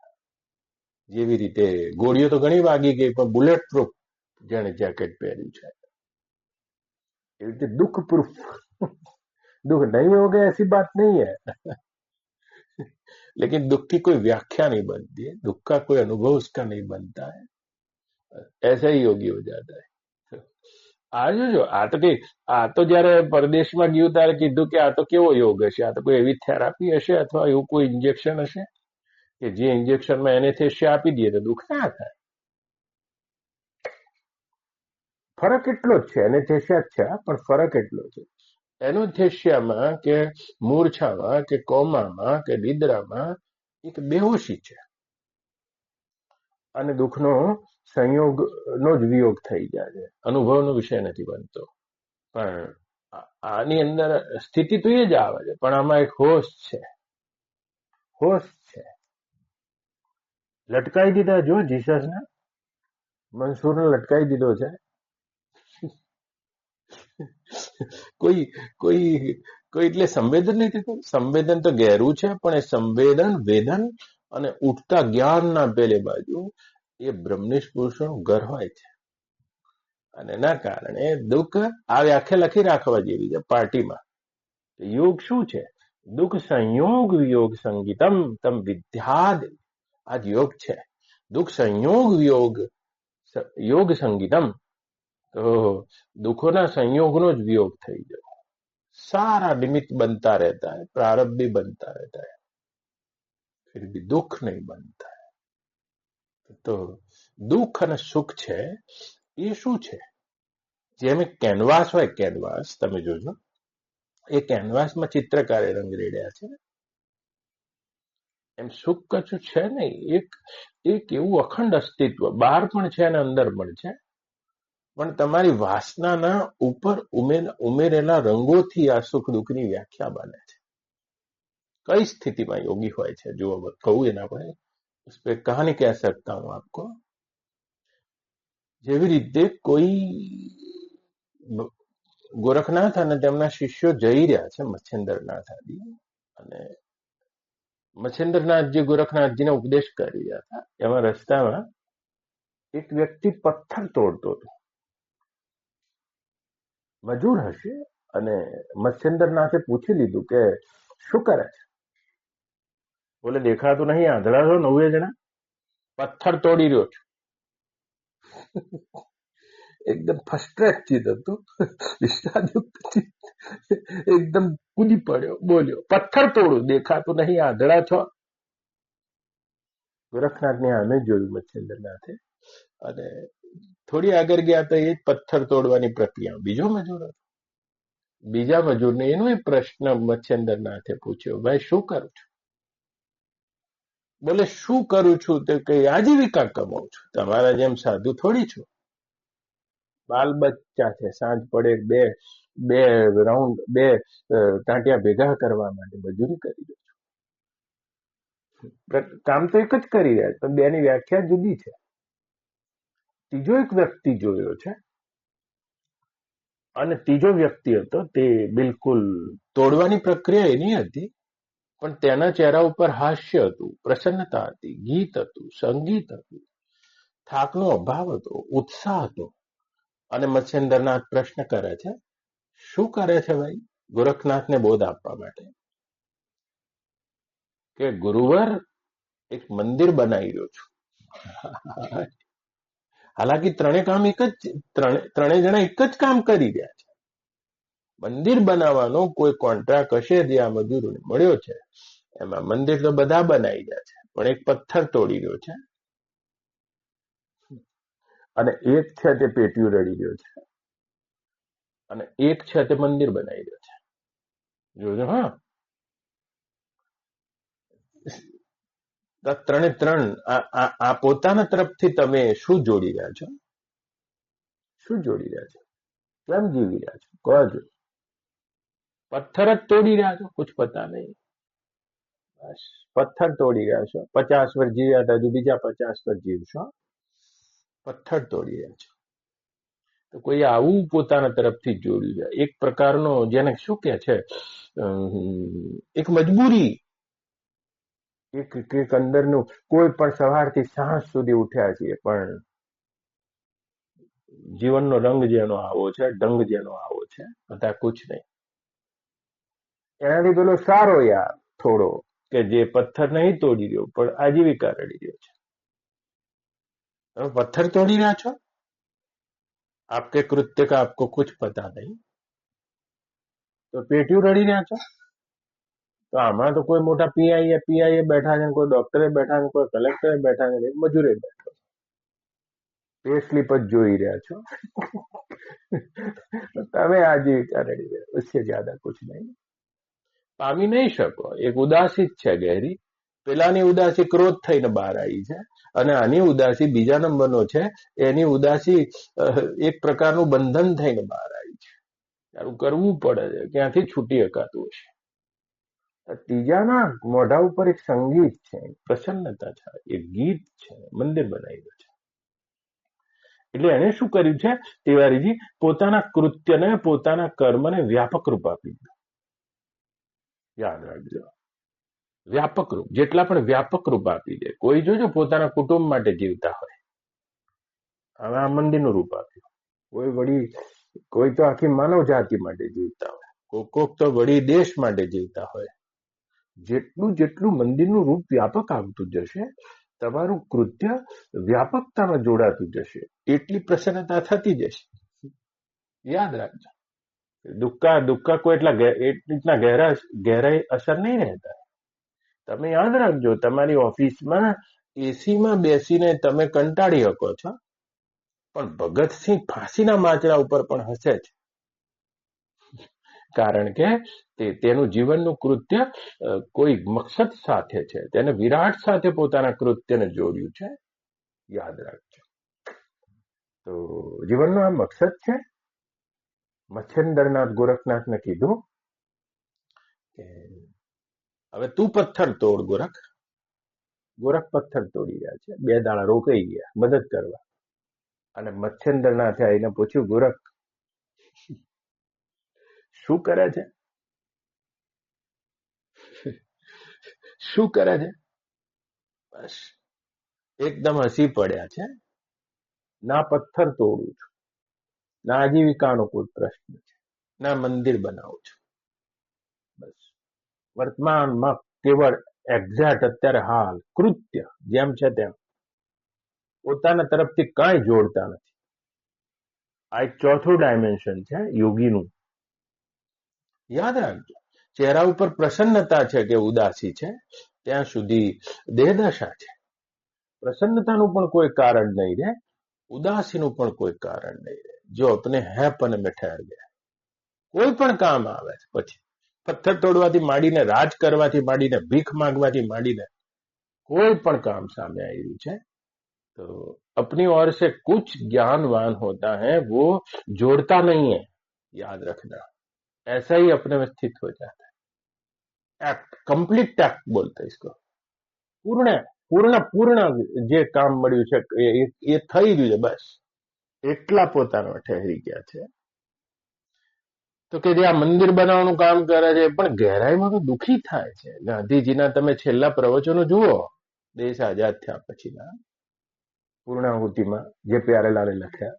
જેવી રીતે ગોળીઓ તો ઘણી વાગી ગઈ, પણ બુલેટ પ્રૂફ જેને જેકેટ પહેર્યું છે, એવી રીતે दुख प्रूफ. दुख नहीं हो गया ऐसी बात नहीं है, लेकिन दुख की कोई व्याख्या नहीं बनती है, दुख का कोई अनुभव उसका नहीं बनता है. ऐसा ही योगी हो जाता है. આ જોજો, આ તો જયારે પરદેશમાં ગયું ત્યારે કીધું કે આ તો કેવો યોગ હશે, આ તો કોઈ એવી થેરાપી હશે અથવા એવું કોઈ ઇન્જેક્શન હશે કે જે ઇન્જેક્શનમાં એનેસ્થેસિયા આપી દઈએ તો દુઃખ ના થાય. ફરક એટલો જ છે, એનેસ્થેસિયા જ છે, પણ ફરક એટલો છે. એનેસ્થેસિયામાં કે મૂર્છામાં કે કોમામાં કે નિદ્રામાં એક બેહોશી છે, અને દુઃખનો સંયોગનો જ વિયોગ થઈ જાય છે, અનુભવનો વિષય નથી બનતો. પણ આની અંદર સ્થિતિ તો એ જ આવે છે, પણ આમાં એક હોશ છે. હોશ છે. લટકાઈ દીધા જો જીસસને, મંસૂરને લટકાઈ દીધો છે. કોઈ કોઈ કોઈ એટલે સંવેદન નહીં થતું. સંવેદન તો ગહેરું છે, પણ એ સંવેદન વેદન અને ઉઠતા જ્ઞાનના પેલે બાજુ એ બ્રહ્મનિષ્ઠ પુરુષોનું ઘર હોય છે. અને એના કારણે દુઃખ આ વ્યાખ્યા લખી રાખવા જેવી છે પાર્ટીમાં. યોગ શું છે? દુઃખ સંયોગ વિયોગ સંગીતમ તમ વિદ્યાદ. આ જ યોગ છે. દુઃખ સંયોગ વિયોગ યોગ સંગીતમ. તો દુઃખોના સંયોગનો જ વિયોગ થઈ જાય. सारा निमित्त बनता रहता है, प्रारब्ध भी बनता रहता है, फिर भी दुख नहीं बनता है. તો દુઃખ અને સુખ છે એ શું છે? જેમ એક કેનવાસ હોય, કેનવાસ તમે જોજો, એ કેનવાસમાં ચિત્રકારે રંગ રેડ્યા છે, એમ સુખ કશું છે નહીં. એક એવું અખંડ અસ્તિત્વ બહાર પણ છે અને અંદર પણ છે, પણ તમારી વાસનાના ઉપર ઉમેરેલા રંગોથી આ સુખ દુઃખની વ્યાખ્યા બને છે. કઈ સ્થિતિમાં યોગી હોય છે જુઓ, કહું એના આપણે इस पे कहानी कह सकता हूं आपको. જેવી રીતે કોઈ ગોરખનાથ અને તેમના શિષ્યો જઈ રહ્યા છે મચ્છેન્દ્રનાથ આદિ, અને મચ્છેન્દ્રનાથજી ગોરખનાથજીને ઉપદેશ કરી રહ્યા હતા. એમાં રસ્તામાં એક વ્યક્તિ પથ્થર તોડતો હતો, મજૂર હશે, અને મચ્છેન્દ્રનાથે પૂછી લીધું કે શું કરે છે? બોલે દેખાતું નહીં, આંધળા છો 9 જણા, પથ્થર તોડી રહ્યો છું. એકદમ ફસ્ટ્રેટ ચિત્ત હતું, વિષાદયુક્ત ચિત્ત, એકદમ કૂદી પડ્યો, બોલ્યો પથ્થર તોડું, દેખાતું નહીં, આંધળા છો? ગોરખનાથને સામે જોયું મચ્છેન્દ્રનાથે, અને થોડી આગળ ગયા તો એ જ પથ્થર તોડવાની પ્રક્રિયા બીજો મજૂર હતો. બીજા મજૂરને એનો પ્રશ્ન મચ્છેન્દ્રનાથે પૂછ્યો, ભાઈ શું કરું છું? બોલે શું કરું છું તે કઈ આજીવિકા કમાઉં છું, તમારા જેમ સાધુ થોડી છું. બાલ બચ્ચા છે, સાંજ પડે બે બે રાઉન્ડ બે ટાંટિયા ભેગા કરવા માટે મજૂરી કરી દઉં છું. કામ તો એક જ કરી રહ્યા, પણ બેની વ્યાખ્યા જુદી છે. ત્રીજો એક વ્યક્તિ જોયો છે, અને ત્રીજો વ્યક્તિ હતો તે બિલકુલ તોડવાની પ્રક્રિયા એની હતી, પણ તેના ચહેરા ઉપર હાસ્ય હતું, પ્રસન્નતા હતી, ગીત હતું, સંગીત હતું, થાકનો અભાવ હતો, ઉત્સાહ હતો. અને મચ્છેન્દ્રનાથ પ્રશ્ન કરે છે, શું કરે છે ભાઈ? ગોરખનાથને બોધ આપવા માટે કે ગુરુવર એક મંદિર બનાવી રહ્યો છું. હાલાકી ત્રણેય જણા એક જ કામ કરી રહ્યા છે. મંદિર બનાવવાનો કોઈ કોન્ટ્રાક્ટ હશે જે આ મજૂરોને મળ્યો છે, એમાં મંદિર તો બધા બનાવી રહ્યા છે, પણ એક પથ્થર તોડી રહ્યો છે, અને એક છે તે પેટીયું રડી રહ્યો છે, અને એક છે તે મંદિર બનાવી રહ્યો છે. જોજો હા, ત્રણ આ પોતાના તરફથી તમે શું જોડી રહ્યા છો? શું જોડી રહ્યા છો? કેમ જીવી રહ્યા છો? કહો. પથ્થર જ તોડી રહ્યા છો, કુછ પતા નહીં. બસ પથ્થર તોડી રહ્યા છો. 50 વર્ષ જીવ્યા હતા, હજુ બીજા 50 વર્ષ જીવશો. પથ્થર તોડી રહ્યા છો. તો કોઈ આવું પોતાના તરફથી જોડ્યું છે, એક પ્રકારનો જેને શું કે છે, એક મજબૂરી, એક અંદરનું, કોઈ પણ સવારથી સાંજ સુધી ઉઠ્યા છીએ, પણ જીવનનો રંગ જેનો આવો છે, ઢંગ જેનો આવો છે, બધા કુછ નહીં. એનાથી પેલો સારો યાર થોડો, કે જે પથ્થર નહીં તોડી રહ્યો પણ આજીવિકા રડી રહ્યો છે. તમે પથ્થર તોડી રહ્યા છો, आपके कृत्य का आपको कुछ पता नहीं, તો પેટીયું રડી રહ્યા છો. તો આમાં તો કોઈ મોટા પીઆઈએ બેઠા છે, કોઈ ડોક્ટરે બેઠા છે, કોઈ કલેક્ટરે બેઠા છે, એક મજૂરે બેઠો, પે સ્લીપ જ જોઈ રહ્યા છો. તમે આજીવિકા રડી રહ્યા, ઉસસે જ્યાદા કુછ નહીં. પામી નહીં શકો. એક ઉદાસી જ છે ગહેરી. પેલાની ઉદાસી ક્રોધ થઈને બહાર આવી છે, અને આની ઉદાસી બીજા નંબરનો છે, એની ઉદાસી એક પ્રકારનું બંધન થઈને બહાર આવી છે. તારું કરવું પડે છે, ક્યાંથી છૂટી શકાતું હશે. ત્રીજાના મોઢા ઉપર એક સંગીત છે, પ્રસન્નતા છે, એક ગીત છે, મંદિર બનાવ્યું છે. એટલે એને શું કર્યું છે તિવારીજી? પોતાના કૃત્યને, પોતાના કર્મને વ્યાપક રૂપ આપી દીધું. યાદ રાખજો, વ્યાપક રૂપ. જેટલા પણ વ્યાપક રૂપ આપી દે. કોઈ જોજો પોતાના કુટુંબ માટે જીવતા હોય, હવે આ મંદિરનું રૂપ આપ્યું. કોઈ તો આખી માનવ જાતિ માટે જીવતા હોય, કોક તો વળી દેશ માટે જીવતા હોય. જેટલું મંદિરનું રૂપ વ્યાપક આવતું જશે, તમારું કૃત્ય વ્યાપકતામાં જોડાતું જશે, એટલી પ્રસન્નતા થતી જશે. યાદ રાખજો, દુઃખા કોઈ એટલા ગહેરાઈ અસર નહીં રહેતા. તમે યાદ રાખજો, તમારી ઓફિસમાં એસીમાં બેસીને તમે કંટાળી શકો છો, પણ ભગતસિંહ ફાંસીના માચડા ઉપર પણ હસે છે, કારણ કે તેનું જીવનનું કૃત્ય કોઈ મકસદ સાથે છે, તેને વિરાટ સાથે પોતાના કૃત્યને જોડ્યું છે. યાદ રાખજો. તો જીવનનો આ મકસદ છે. મચ્છેન્દ્રનાથ ગોરખનાથને કીધું કે હવે તું પથ્થર તોડ ગોરખ. ગોરખ પથ્થર તોડી રહ્યા છે, 2 દાડા રોકાઈ ગયા મદદ કરવા. અને મચ્છેન્દ્રનાથે આવીને પૂછ્યું, ગોરખ શું કરે છે, શું કરે છે? બસ એકદમ હસી પડ્યા છે. ના પથ્થર તોડું છું, ના આજીવિકાનો કોઈ પ્રશ્ન છે, ના મંદિર બનાવું છું. બસ વર્તમાનમાં કેવળ એક્ઝેક્ટ અત્યારે હાલ કૃત્ય જેમ છે તેમ, પોતાના તરફથી કાંઈ જોડતા નથી. આ એક ચોથું ડાયમેન્શન છે યોગીનું. યાદ રાખજો, ચહેરા ઉપર પ્રસન્નતા છે કે ઉદાસી છે, ત્યાં સુધી દેહદશા છે. પ્રસન્નતાનું પણ કોઈ કારણ નહીં રહે, ઉદાસીનું પણ કોઈ કારણ નહીં રહે. જો अपने हैं पन में ठहर गया, કોઈ પણ કામ આવે છે પછી પથ્થર તોડવાથી માંડીને, રાજ કરવાથી માંડીને, ભીખ માંગવાથી માંડીને કોઈ પણ કામ સામે આવ્યું છે तो अपनी ओर से कुछ ज्ञानवान होता है, वो जोड़ता नहीं है, याद रखना. ऐसा ही अपने में स्थित हो जाता है. एक्ट, कंप्लीट एक्ट बोलते हैं इसको. પૂર્ણ પૂર્ણ પૂર્ણ જે કામ મળ્યું છે એ થઈ ગયું છે, બસ એટલા પોતાનો ઠહેરી ગયા છે. તો કે જે આ મંદિર બનાવવાનું કામ કરે છે પણ ગહેરાઈમાં તો દુઃખી થાય છે. ગાંધીજીના તમે છેલ્લા પ્રવચનો જુઓ, દેશ આઝાદ થયા પછીના પૂર્ણાહુતિમાં જે પ્યારેલાલે લખ્યા,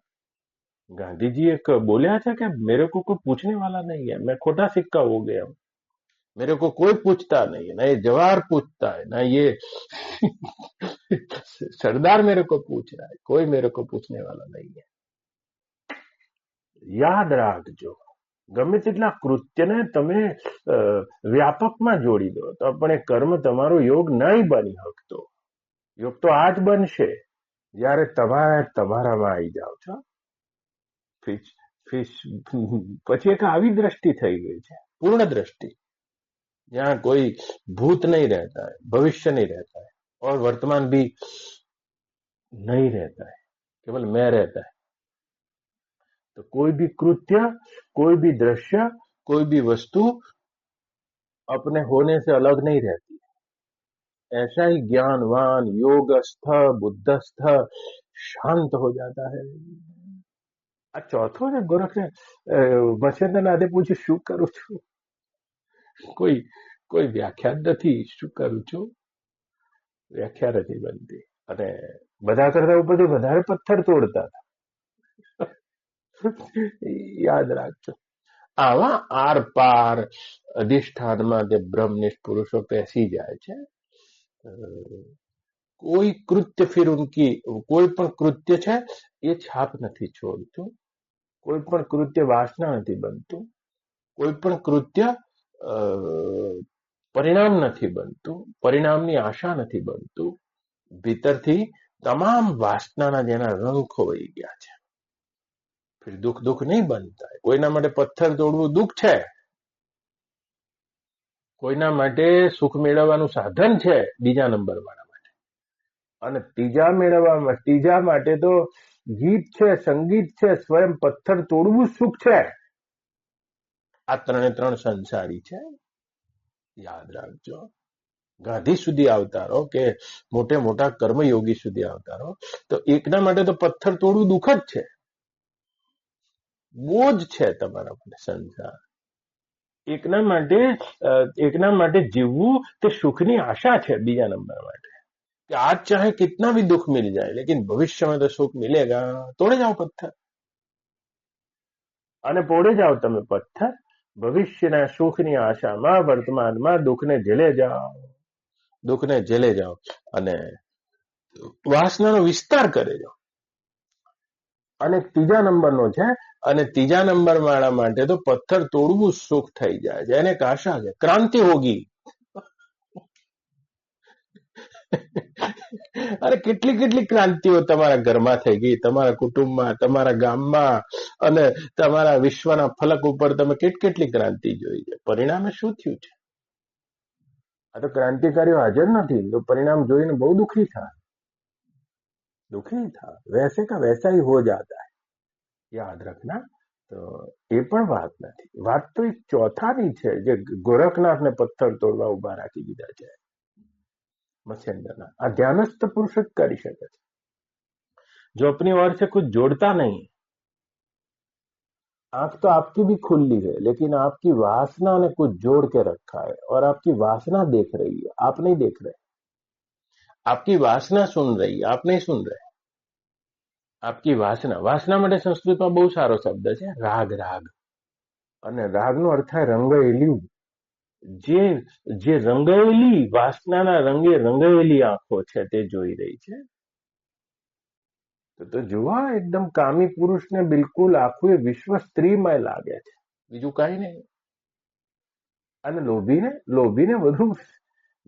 ગાंधी एक बोलिया था कि मेरे को कोई पूछने वाला नहीं है, मैं खोटा सिक्का हो गया हूं, मेरे को कोई पूछता नहीं है, ना ये जवाहर पूछता है, ना ये सरदार मेरे को पूछ रहा है, कोई मेरे को पूछने वाला नहीं है. યાદ રાખજો, ગમે તેટલા કૃત્યને તમે વ્યાપકમાં જોડી દો તો પણ એ કર્મ તમારો યોગ નહીં બની શકતો. યોગ તો આ જ બનશે જ્યારે તમારામાં આવી જાઓ છો. પછી એક આવી દ્રષ્ટિ થઈ ગઈ છે, પૂર્ણ દ્રષ્ટિ, जहां कोई भूत नहीं रहता है, भविष्य नहीं रहता है और वर्तमान भी नहीं रहता है, केवल मैं रहता है. तो कोई भी कृत्य, कोई भी दृश्य, कोई भी वस्तु अपने होने से अलग नहीं रहती. ऐसा ही ज्ञानवान योगस्थ बुद्धस्थ शांत हो जाता है. આ ચોથો ને ગોરખને મચ્છેન્દ્રનાથે પૂછ્યું, શું કરું છું? કોઈ વ્યાખ્યા નથી, શું કરું છું? વ્યાખ્યા નથી બનતી. અને બધા કરતા ઉપરથી વધારે પથ્થર તોડતા હતા. યાદ રાખજો, આવા આર પાર અધિષ્ઠાનમાં જે બ્રહ્મનિષ્ઠ પુરુષો બેસી જાય છે, કોઈ કૃત્ય ફિર ઉનકી, કોઈ પણ કૃત્ય છે એ છાપ નથી છોડતું, કોઈ પણ કૃત્ય વાસના નથી બનતું, કોઈ પણ કૃત્ય પરિણામ નથી બનતું, પરિણામની આશા નથી બનતું. ભીતરથી તમામ વાસનાના જેના રંગ ખોવાઈ ગયા છે. ફિર દુઃખ નહીં બનતા. કોઈના માટે પથ્થર તોડવું દુઃખ છે, કોઈના માટે સુખ મેળવવાનું સાધન છે બીજા નંબર વાળા માટે, અને ત્રીજા માટે તો ગીત છે, સંગીત છે, સ્વયં પથ્થર તોડવું સુખ છે. આ ત્રણ સંસારી છે, યાદ રાખજો. ગાંધી સુધી આવતા રહો કે મોટા કર્મયોગી સુધી આવતા રહો તો એકના માટે તો પથ્થર તોડવું દુઃખ જ છે, બોજ છે તમારા માટે સંસાર. એકના માટે જીવવું તે સુખની આશા છે બીજા નંબર માટે, कि आज चाहे कितना भी दुख मिल जाए लेकिन भविष्य में तो सुख मिलेगा. तोड़े जाओ पत्थर અને પોડે જાઓ તમે પથ્થર. ભવિષ્યના સુખની આશામાં વર્તમાનમાં દુઃખને ઝેલે જાઓ અને વાસનાનો વિસ્તાર કરે જાઓ. અને ત્રીજા નંબરનો છે, અને ત્રીજા નંબર વાળા માટે તો પથ્થર તોડવું સુખ થઈ જાય છે. એને એક આશા છે, ક્રાંતિ હોગી. અરે કેટલી ક્રાંતિઓ તમારા ઘરમાં થઈ ગઈ, તમારા કુટુંબમાં, તમારા ગામમાં, અને તમારા વિશ્વના ફલક ઉપર તમે કેટલી ક્રાંતિ જોઈ છે. પરિણામે શું થયું છે? આ તો ક્રાંતિકારીઓ હાજર નથી તો પરિણામ જોઈને બહુ દુઃખી था. वैसे का वैसा ही हो जाता है, યાદ રાખના. તો એ પણ વાત નથી. વાત તો એક ચોથાની છે જે ગોરખનાથને પથ્થર તોડવા ઉભા રાખી દીધા છે મચ્છેન્દ્રના. આ ધ્યાનસ્થ પુરુષ જ કરી શકે છે. जो अपनी ओर से कुछ जोड़ता नहीं। आंख तो आपकी भी खुली है, लेकिन आपकी वासना ने कुछ जोड़ के रखा है, और आपकी वासना देख रही है, आप नहीं देख रहे। आपकी वासना सुन रही है, आप नहीं सुन रहे। आपकी वासना, વાસના માટે સંસ્કૃતમાં બહુ સારો શબ્દ છે રાગ. રાગ અને રાગનો અર્થ થાય રંગાયેલું. જે જે રંગાયેલી વાસનાના રંગે રંગાયેલી આંખો છે તે જોઈ રહી છે. તો જુઓ, એકદમ કામી પુરુષને બિલકુલ આખું એ વિશ્વ સ્ત્રીમય લાગે છે, બીજું કઈ નહીં. અને લોભીને બધું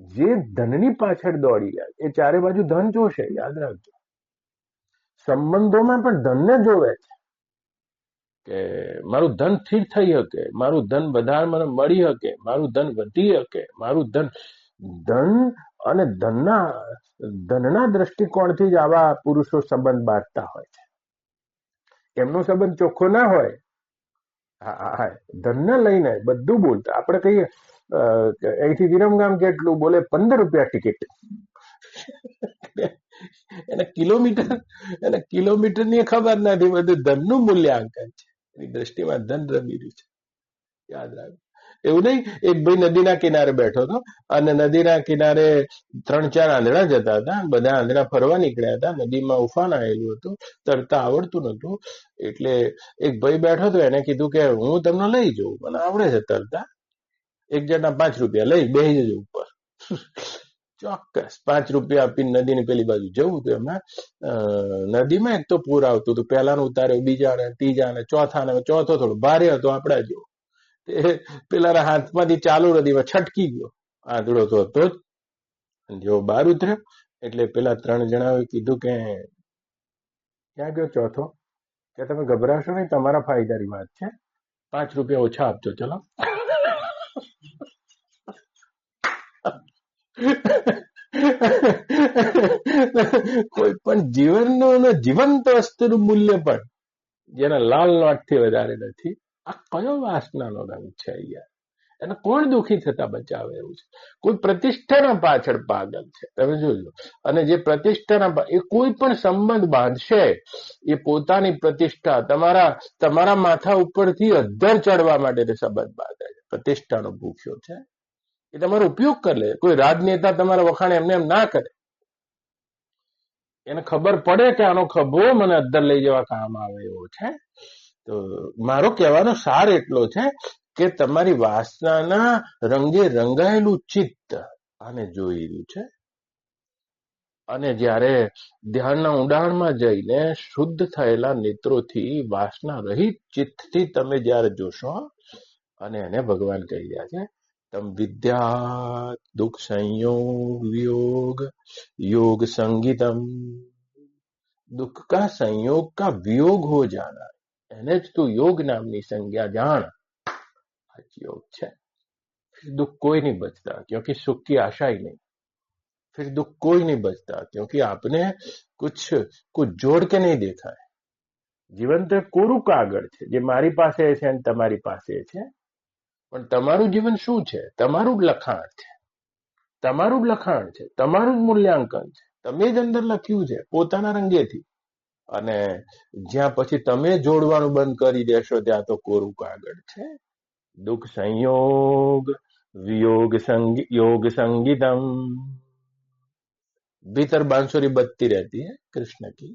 જે ધનની પાછળ દોડી જાય એ ચારે બાજુ ધન જોશે. યાદ રાખજો, સંબંધોમાં પણ ધનને જોવે છે કે મારું ધન સ્થિર થઈ શકે, મારું ધન બધા મને મળી શકે, મારું ધન વધી શકે, મારું ધન અને ધનના દ્રષ્ટિકોણથી જ આવા પુરુષો સંબંધ બાંધતા હોય છે. એમનો સંબંધ ચોખ્ખો ના હોય, ધનને લઈને બધું બોલતા. આપણે કહીએ અહીંથી વિરમગામ કેટલું બોલે, 15 રૂપિયા ટિકિટ. એને કિલોમીટરની ખબર નથી, બધું ધનનું મૂલ્યાંકન છે. એની દ્રષ્ટિમાં ધન રમી રહ્યું છે. યાદ રાખો. એવું નહીં, એક ભાઈ નદીના કિનારે બેઠો હતો અને નદીના કિનારે 3-4 આંધળા જતા હતા. બધા આંધળા ફરવા નીકળ્યા હતા. નદીમાં ઉફાન આવેલું હતું, તરતા આવડતું નતું. એટલે એક ભાઈ બેઠો હતો, એને કીધું કે હું તમને લઈ જાઉં, મને આવડે છે તરતા, એક જણા 5 રૂપિયા લઈ બેસી જજો ઉપર. ચોક્કસ 5 રૂપિયા આપીને નદીની પેલી બાજુ જવું. તો એમાં નદીમાં એક તો પૂર આવતું હતું. પહેલાનો ઉતાર્યો, બીજા ને ત્રીજા ને ચોથા ને, ચોથો થોડો ભારે હતો આપડા જેવો. પેલા હાથમાંથી ચાલુ નદીમાં છટકી ગયો. આંધળો તો હતો જ. જો બહાર ઉતર્યો એટલે પેલા 3 જણાએ કીધું કે ક્યાં ગયો ચોથો? કે તમે ગભરાશો નહીં, તમારા ફાયદાની વાત છે, 5 રૂપિયા ઓછા આપજો ચલો. કોઈ પણ જીવનનું જીવંત વસ્તુનું મૂલ્ય પણ જેના લાલ નોટથી વધારે નથી. આ કયો વાસનાનો રંગ છે યાર? એને કોણ દુઃખી થતા બચાવે એવું છે? કોઈ પ્રતિષ્ઠાના પાછળ પાગલ છે, તમે જોજો. અને જે પ્રતિષ્ઠાના, એ કોઈ પણ સંબંધ બાંધશે એ પોતાની પ્રતિષ્ઠા, તમારા માથા ઉપરથી અધ્ધર ચડવા માટે સંબંધ બાંધે છે. પ્રતિષ્ઠાનો ભૂખ્યો છે, એ તમારો ઉપયોગ કરી લે. કોઈ રાજનેતા તમારા વખાણ એમને એમ ના કરે. એને ખબર પડે કે આનો ખભો મને અદ્દર લઈ જવા કામ આવે એવો છે. તો મારો કહેવાનો સાર એટલો છે કે તમારી વાસનાના રંગે રંગાયેલું ચિત્ત આને જોઈ રહ્યું છે. અને જ્યારે ધ્યાનના ઊંડાણમાં જઈને શુદ્ધ થયેલા નેત્રોથી, વાસના રહિત ચિત્તથી તમે જ્યારે જોશો, અને એને ભગવાન કહી રહ્યા છે તમ વિદ્યા દુઃખ સંયોગ વિયોગ योग संगीतम, दुख का संयोग का वियोग हो जाना, એને જ તું યોગ નામની સંज्ञा જાણ. આ योग છે. फिर दुख कोई नहीं बचता, क्योंकि सुख की आशा ही नहीं. फिर दुख कोई नहीं बचता, क्योंकि आपने कुछ जोड़ के नहीं देखा है. જીવન તો કોરું કાગળ છે, જે મારી પાસે છે અને તમારી પાસે છે. પણ તમારું જીવન શું છે? તમારું જ લખાણ છે, તમારું જ લખાણ છે, તમારું જ મૂલ્યાંકન છે. તમે જ અંદર લખ્યું છે પોતાના રંગેથી. અને જ્યાં પછી તમે જોડવાનું બંધ કરી દેશો ત્યાં તો કોરું કાગળ છે. दुख संयोग वियोग योग संगीतम. भीतर बांसुरी बजती रहती है कृष्ण की.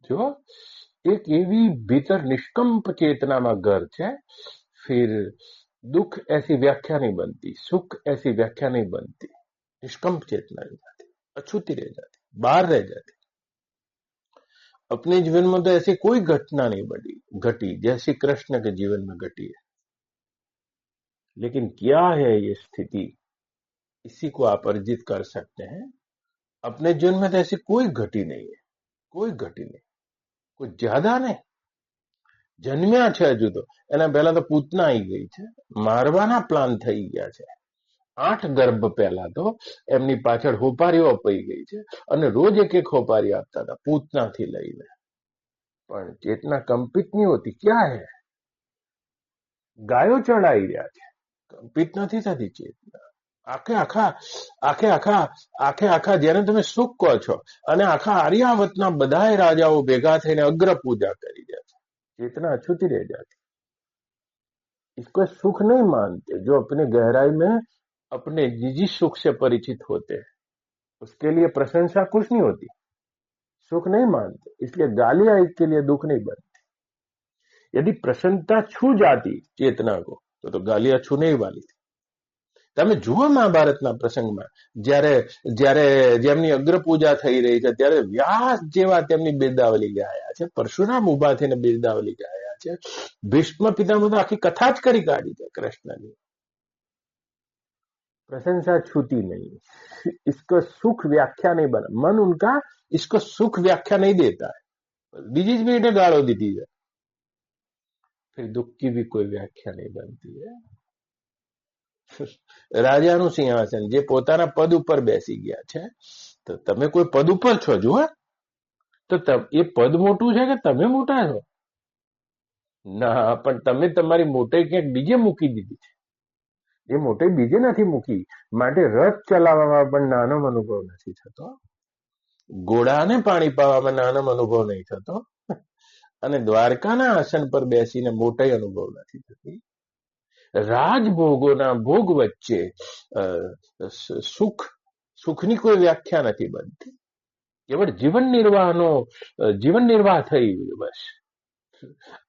जो एक एवी भीतर निष्कंप चेतनाમાં घर છે. फिर दुख ऐसी व्याख्या नहीं बनती, सुख ऐसी व्याख्या नहीं बनती. निष्कंप चेतना रह जाती, अछूती रह जाती, बाहर रह जाती. अपने जीवन में तो ऐसी कोई घटना नहीं घटी जैसी कृष्ण के जीवन में घटी है. लेकिन क्या है ये स्थिति, इसी को आप अर्जित कर सकते हैं. अपने जीवन में तो ऐसी कोई घटी नहीं है, कोई घटी नहीं, कोई ज्यादा नहीं. જન્મ્યા છે હજુ તો, એના પહેલા તો પૂતના આવી ગઈ છે, મારવાના પ્લાન થઈ ગયા છે. 8 ગર્ભ પહેલા તો એમની પાછળ હોપારીઓ અપાઈ ગઈ છે, અને રોજ એક હોપારી આપતા હતા પૂતનાથી લઈને. પણ ચેતના કંપિત નહીં હોતી. ક્યાં હે? ગાયો ચડાઈ રહ્યા છે, કંપિત નથી થતી ચેતના. આખે આખા આખે આખા આખે આખા જેને તમે સુખ કહો છો, અને આખા આર્યાવતના બધાય રાજાઓ ભેગા થઈને અગ્ર પૂજા કરી દે છે, चेतना अछूती रह जाती। इसको सुख नहीं मानते। जो अपने गहराई में अपने निजी सुख से परिचित होते हैं, उसके लिए प्रशंसा कुछ नहीं होती, सुख नहीं मानते, इसलिए गालियां इसके लिए दुख नहीं बनती। यदि प्रसन्नता छू जाती चेतना को तो गालियां छूने ही वाली थी। તમે જુઓ મહાભારતના પ્રસંગમાં જ્યારે જ્યારે જેમની અગ્ર પૂજા થઈ રહી છે ત્યારે વ્યાસ જેવા તેમની બિરદાવલી ગાયા છે, પરશુરામ ઉભા થઈને બિરદાવલી ગાયા છે, ભીષ્મ પિતામહ તો આખી કથા જ કરી કાઢી છે कृष्णની। प्रशंसा छूती नहीं, इसको सुख व्याख्या नहीं बना, मन उनका इसको सुख व्याख्या नहीं देता है, बीजी भी इन्हें गाड़ो दी है, फिर दुख की भी कोई व्याख्या नहीं बनती है। રાજાનું સિંહાસન જે પોતાના પદ ઉપર બેસી ગયા છે, તો તમે કોઈ પદ ઉપર છો જુઓ તો એ પદ મોટું છે કે તમે મોટા છો? ના, પણ તમે તમારી મોટાઈ ક્યાંક બીજે મૂકી દીધી છે। એ મોટાઈ બીજે નથી મૂકી, માટે રથ ચલાવવામાં પણ નાનો અનુભવ નથી થતો, ઘોડાને પાણી પાવામાં નાનો અનુભવ નહીં થતો, અને દ્વારકાના આસન પર બેસીને મોટાઈ અનુભવ નથી થતી। રાજભોગોના ભોગ વચ્ચે સુખની કોઈ વ્યાખ્યા નથી બનતી, કેવળ જીવન નિર્વાહ થઈ બસ।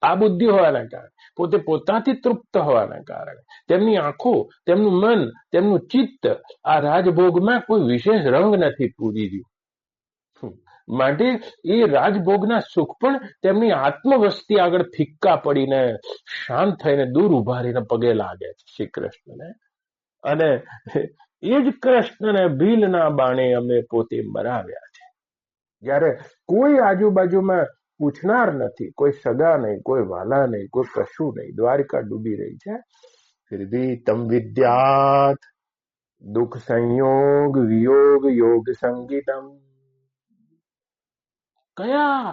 આ બુદ્ધિ હોવાના કારણે, પોતે પોતાથી તૃપ્ત હોવાના કારણે તેમની આંખો, તેમનું મન, તેમનું ચિત્ત આ રાજભોગમાં કોઈ વિશેષ રંગ નથી પૂરી રહ્યું, માટે એ રાજભોગના સુખ પણ તેમની આત્મવસ્તી આગળ ફિક્કા પડીને શાંત થઈને દૂર ઉભા રહીને પગે લાગે છે શ્રી કૃષ્ણને। અને એ જ કૃષ્ણને ભીલના બાણે અમે પોતે મરાવ્યા છે। જ્યારે કોઈ આજુબાજુમાં પૂછનાર નથી, કોઈ સગા નહીં, કોઈ વાલા નહીં, કોઈ કશું નહીં, દ્વારિકા ડૂબી રહી છે, फिर भी तम विद्यात दुख संयोग वियोग योग संगीतम। કયા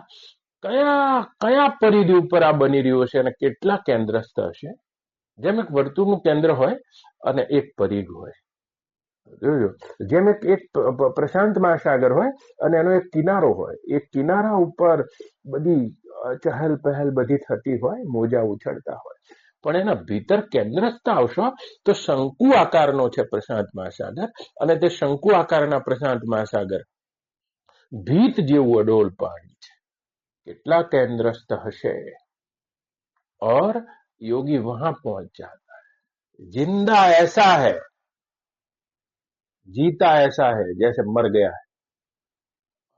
કયા કયા પરિધિ ઉપર આ બની રહ્યું હશે અને કેટલા કેન્દ્રસ્થ હશે? જેમ એક વર્તુળનું કેન્દ્ર હોય અને એક પરિઘ હોય, જોજો, જેમ એક પ્રશાંત મહાસાગર હોય અને એનો એક કિનારો હોય, એક કિનારા ઉપર બધી ચહલ પહેલ બધી થતી હોય, મોજા ઉછળતા હોય, પણ એના ભીતર કેન્દ્રસ્થ આવશો તો શંકુ આકારનો છે પ્રશાંત મહાસાગર, અને તે શંકુ આકારના પ્રશાંત મહાસાગર ભીત જેવું અડોલ પાણી છે, કેટલા કેન્દ્રસ્થ હશે। और योगी वहां पहुंच जाता है, जिंदा ऐसा है, जीता ऐसा है जैसे मर गया है,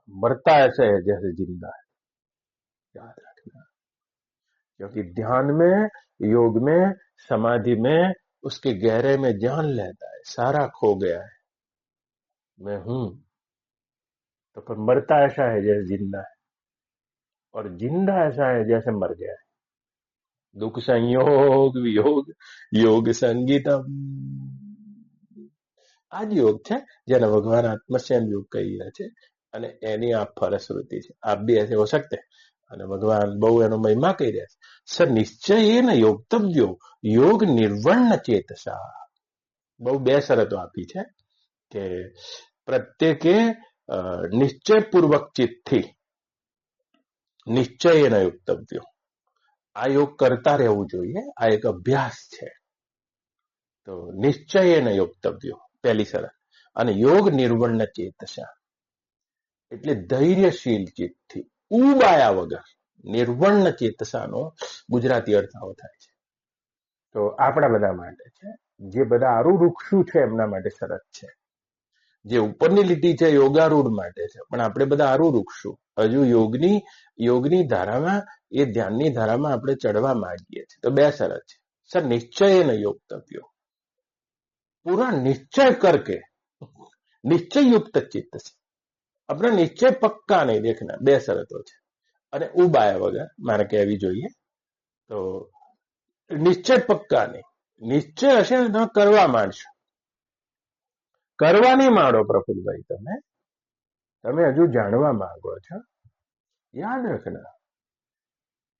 मरता ऐसा है जैसे जिंदा है। याद रखना, क्योंकि ध्यान में, योग में, समाधि में उसके गहरे में जान लेता है सारा खो गया है, मैं हूं, तो पर मरता ऐसा है जैसे जिंदा है, और जिंदा ऐसा है जैसे मर गया है। दुख संयोग वियोग योग संगीतम, આ જ યોગ છે જેને ભગવાન આત્મસ્વયં યોગ કહી રહ્યા છે, અને એની આ ફલશ્રુતિ છે। આપ બી ऐसे हो सकते हैं, અને ભગવાન બહુ એનો મહિમા કહી રહ્યા છે। સ નિશ્ચયેન યોક્તવ્યો યોગ નિર્વણ ચેતસા, બહુ બે શરતો આપી છે કે પ્રત્યેકે નિશ્ચયપૂર્વક ચિત્તથી નિશ્ચયેન યોક્તવ્યો, આ યોગ કરતા રહેવું જોઈએ, આ એક અભ્યાસ છે। તો નિશ્ચયેન યોક્તવ્યો પહેલી શરત, અને યોગ નિર્વણ ચેતસા એટલે ધૈર્યશીલ ચિત્તથી, ઉબાયા વગર, નિર્વણ ચેતસાનો ગુજરાતી અર્થ આવો થાય છે। તો આપણા બધા માટે છે, જે બધા આરૂઢ છે એમના માટે શરત છે, જે ઉપરની લીટી છે યોગારૂઢ માટે છે, પણ આપણે બધા આરૂઢ હજુ યોગની ધારામાં, એ ધ્યાનની ધારામાં આપણે ચડવા માંગીએ છીએ। તો બે શરત છે, સર નિશ્ચયેન योक्तव्यो, पूरा निश्चय करके, निश्चय युक्त चित्त से, अपना निश्चय पक्का नहीं देखना, બે શરતો છે। અને ઉબાયા વગર મારે કહેવી જોઈએ, તો નિશ્ચય પક્કા નહીં, નિશ્ચય હશે ને તમે કરવા માંડશો, કરવા નહીં માંડો પ્રફુલભાઈ, તમે હજુ જાણવા માંગો છો। याद रखना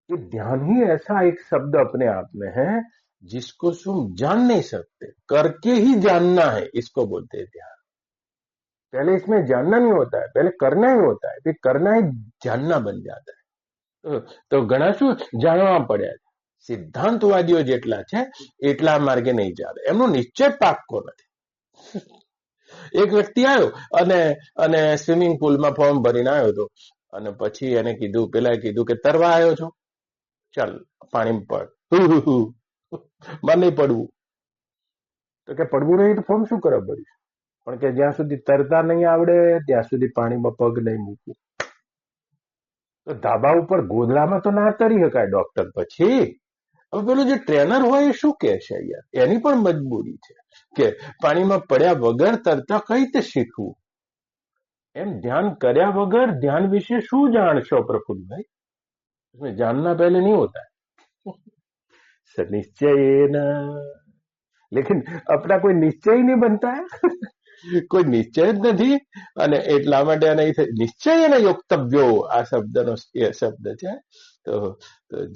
कि ध्यान ही ऐसा एक शब्द अपने आप में है जिसको तुम जान नहीं सकते, करके ही जानना है, इसको बोलते हैं ध्यान। पहले इसमें जानना नहीं होता है, पहले करना ही होता है, फिर करना ही जानना बन जाता है। તો ઘણા શું જાણવા પડ્યા છે, સિદ્ધાંતવાદીઓ જેટલા છે એટલા માર્ગે નહીં ચાલે, એમનો નિશ્ચય પાક્કો નથી. એક વ્યક્તિ આવ્યો અને અને સ્વિમિંગ પુલમાં ફોર્મ ભરીને આવ્યો હતો, અને પછી એને કીધું, પેલા કીધું કે તરવા આવ્યો છો, ચાલ પાણીમાં પડ. મારે નહીં પડવું. તો કે પડવું નહીં તો ફોર્મ શું કરવા ભર્યું? પણ કે જ્યાં સુધી તરતા નહીં આવડે ત્યાં સુધી પાણીમાં પગ નહીં મૂકવું. તો ધાબા ઉપર ગોદડામાં તો ના તરી શકાય ડોક્ટર. પછી હવે પેલું જે ટ્રેનર હોય એ શું કહે છે યાર, એની પણ મજબૂરી છે કે પાણીમાં પડ્યા વગર તરતા કઈ રીતે શીખવું? એમ ધ્યાન કર્યા વગર ધ્યાન વિશે શું જાણશો પ્રફુલ્લભાઈ? इसमें जानना पहले नहीं होता है. निश्चय, लेकिन अपना कोई निश्चय ही नहीं बनता है. કોઈ નિશ્ચય જ નથી, અને એટલા માટે નિશ્ચય અને યોક્તવ્યો આ શબ્દનો એ શબ્દ છે. તો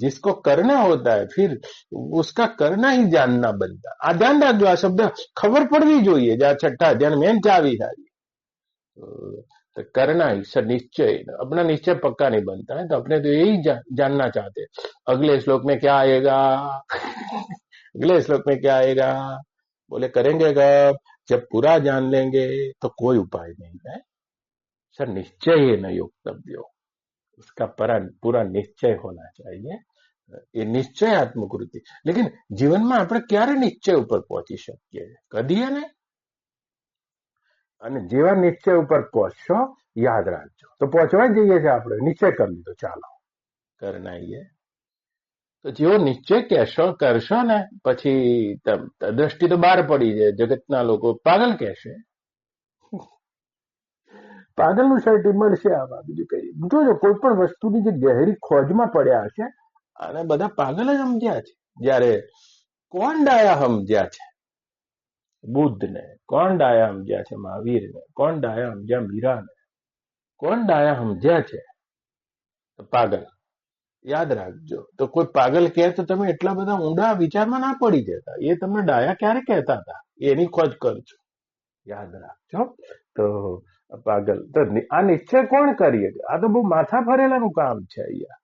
जिसको करना होता है फिर उसका करना ही जानना बनता. આ ધ્યાન રાખજો, આ શબ્દ ખબર પડવી જોઈએ. જ્યાં છઠ્ઠા અધ્યાય મેન ચાવી સારી. तो करना ही निश्चय, अपना निश्चय पक्का नहीं बनता है. तो अपने तो यही जानना चाहते. अगले श्लोक में क्या आएगा? अगले श्लोक में क्या आएगा? बोले करेंगे कब? जब पूरा जान लेंगे तो कोई उपाय नहीं है. सर निश्चय न योक्तव्यो, उसका पूरा निश्चय होना चाहिए. એ નિશ્ચય આત્મકૃતિ. લેકિન જીવનમાં આપણે ક્યારે નિશ્ચય ઉપર પહોંચી શકીએ? કદીએ ને. અને જેવા નિશ્ચય ઉપર પહોંચશો, યાદ રાખજો, તો પહોંચવા જઈએ છીએ આપણે, નિશ્ચય કરી લીધો, ચાલો કરનાઈએ. તો જેવો નિશ્ચય કહેશો કરશો ને, પછી દ્રષ્ટિ તો બહાર પડી જાય. જગતના લોકો પાગલ કહેશે, પાગલનું સર્ટી મળશે આમાં, બીજું કઈ. જોજો, કોઈ પણ વસ્તુની જે ગહેરી ખોજમાં પડ્યા હશે, અને બધા પાગલ જ સમજ્યા છે. જયારે કોણ ડાયા સમજ્યા છે બુદ્ધને, કોણ ડાયા સમજ્યા છે મહાવીરને, કોણ ડાયા સમજ્યા મીરાને, કોણ ડાયા સમજ્યા છે? તો પાગલ. યાદ રાખજો. તો કોઈ પાગલ કહે તો તમે એટલા બધા ઊંડા વિચારમાં ના પડી જતા. એ તમને ડાયા ક્યારે કહેતા હતા, એની ખોજ કરજો, યાદ રાખજો. તો પાગલ, તો આ નિશ્ચય કોણ કરીએ? આ તો બહુ માથા ફરેલાનું કામ છે અહીંયા.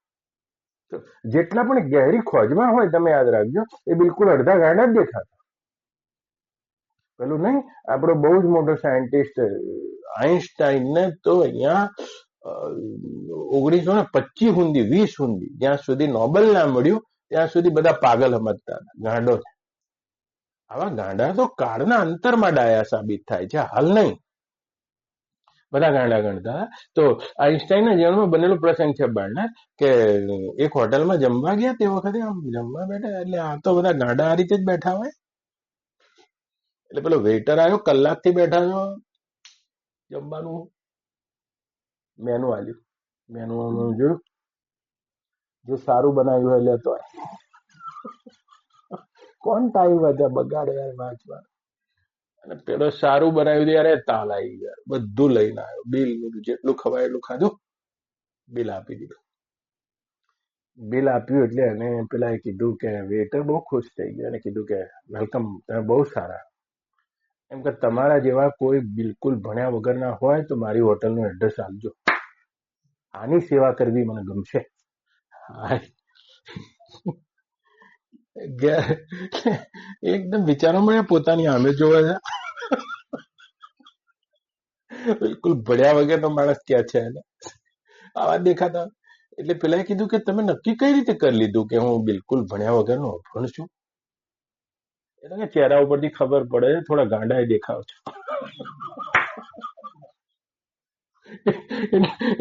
તો જેટલા પણ ગહેરી ખોજમાં હોય, તમે યાદ રાખજો, એ બિલકુલ અડધા ગાંડા જ દેખાતા. પેલું નહીં, આપણો બહુ જ મોટો સાયન્ટિસ્ટ આઈન્સ્ટાઈનને તો અહીંયા 1925 સુધી 20 સુધી, જ્યાં સુધી નોબેલ ના મળ્યું ત્યાં સુધી બધા પાગલ સમજતા હતા, ગાંડો છે. આવા ગાંડા તો કાળના અંતરમાં ડાયા સાબિત થાય છે, હાલ નહીં. બધા ગાંડા ગણતા. તો આઈન્સ્ટાઈનના જીવનમાં બનેલો પ્રસંગ છે બાળના, કે એક હોટલમાં જમવા ગયા, તે વખતે આમ જમવા બેઠા, એટલે આ તો બધા ગાંડા આ રીતે જ બેઠા હોય. એટલે પેલો વેઇટર આવ્યો, કલાકથી બેઠા છો, જમવાનું મેનુ આલ્યું. મેનુ જોયું, જે સારું બનાવ્યું હોય લેતો હોય. કોણ ટાઈમ વધે બગાડે યાર વાંચવા. અને પેલો સારું બનાવ્યું ત્યારે તાલ આવી ગયા, બધું લઈને આવ્યો, બિલ બધું જેટલું ખવાય એટલું ખાધું, બિલ આપી દીધું. બિલ આપ્યું એટલે એને પેલા કીધું કે, વેટર બહુ ખુશ થઈ ગયો, અને કીધું કે વેલકમ, તમે બહુ સારા. એમ કે તમારા જેવા કોઈ બિલકુલ ભણ્યા વગરના હોય તો મારી હોટલનું એડ્રેસ આપજો, આની સેવા કરવી મને ગમશે. એકદમ વિચારો મળે, પોતાની સામે જોવે છે. બિલકુલ ભણ્યા વગરનો માણસ ક્યાં છે એને આવા દેખાતા. એટલે પેલા કીધું કે તમે નક્કી કઈ રીતે કરી લીધું કે હું બિલકુલ ભણ્યા વગરનો અભણ છું? એટલે કે ચહેરા ઉપરથી ખબર પડે છે, થોડા ગાંડા દેખાવ છો.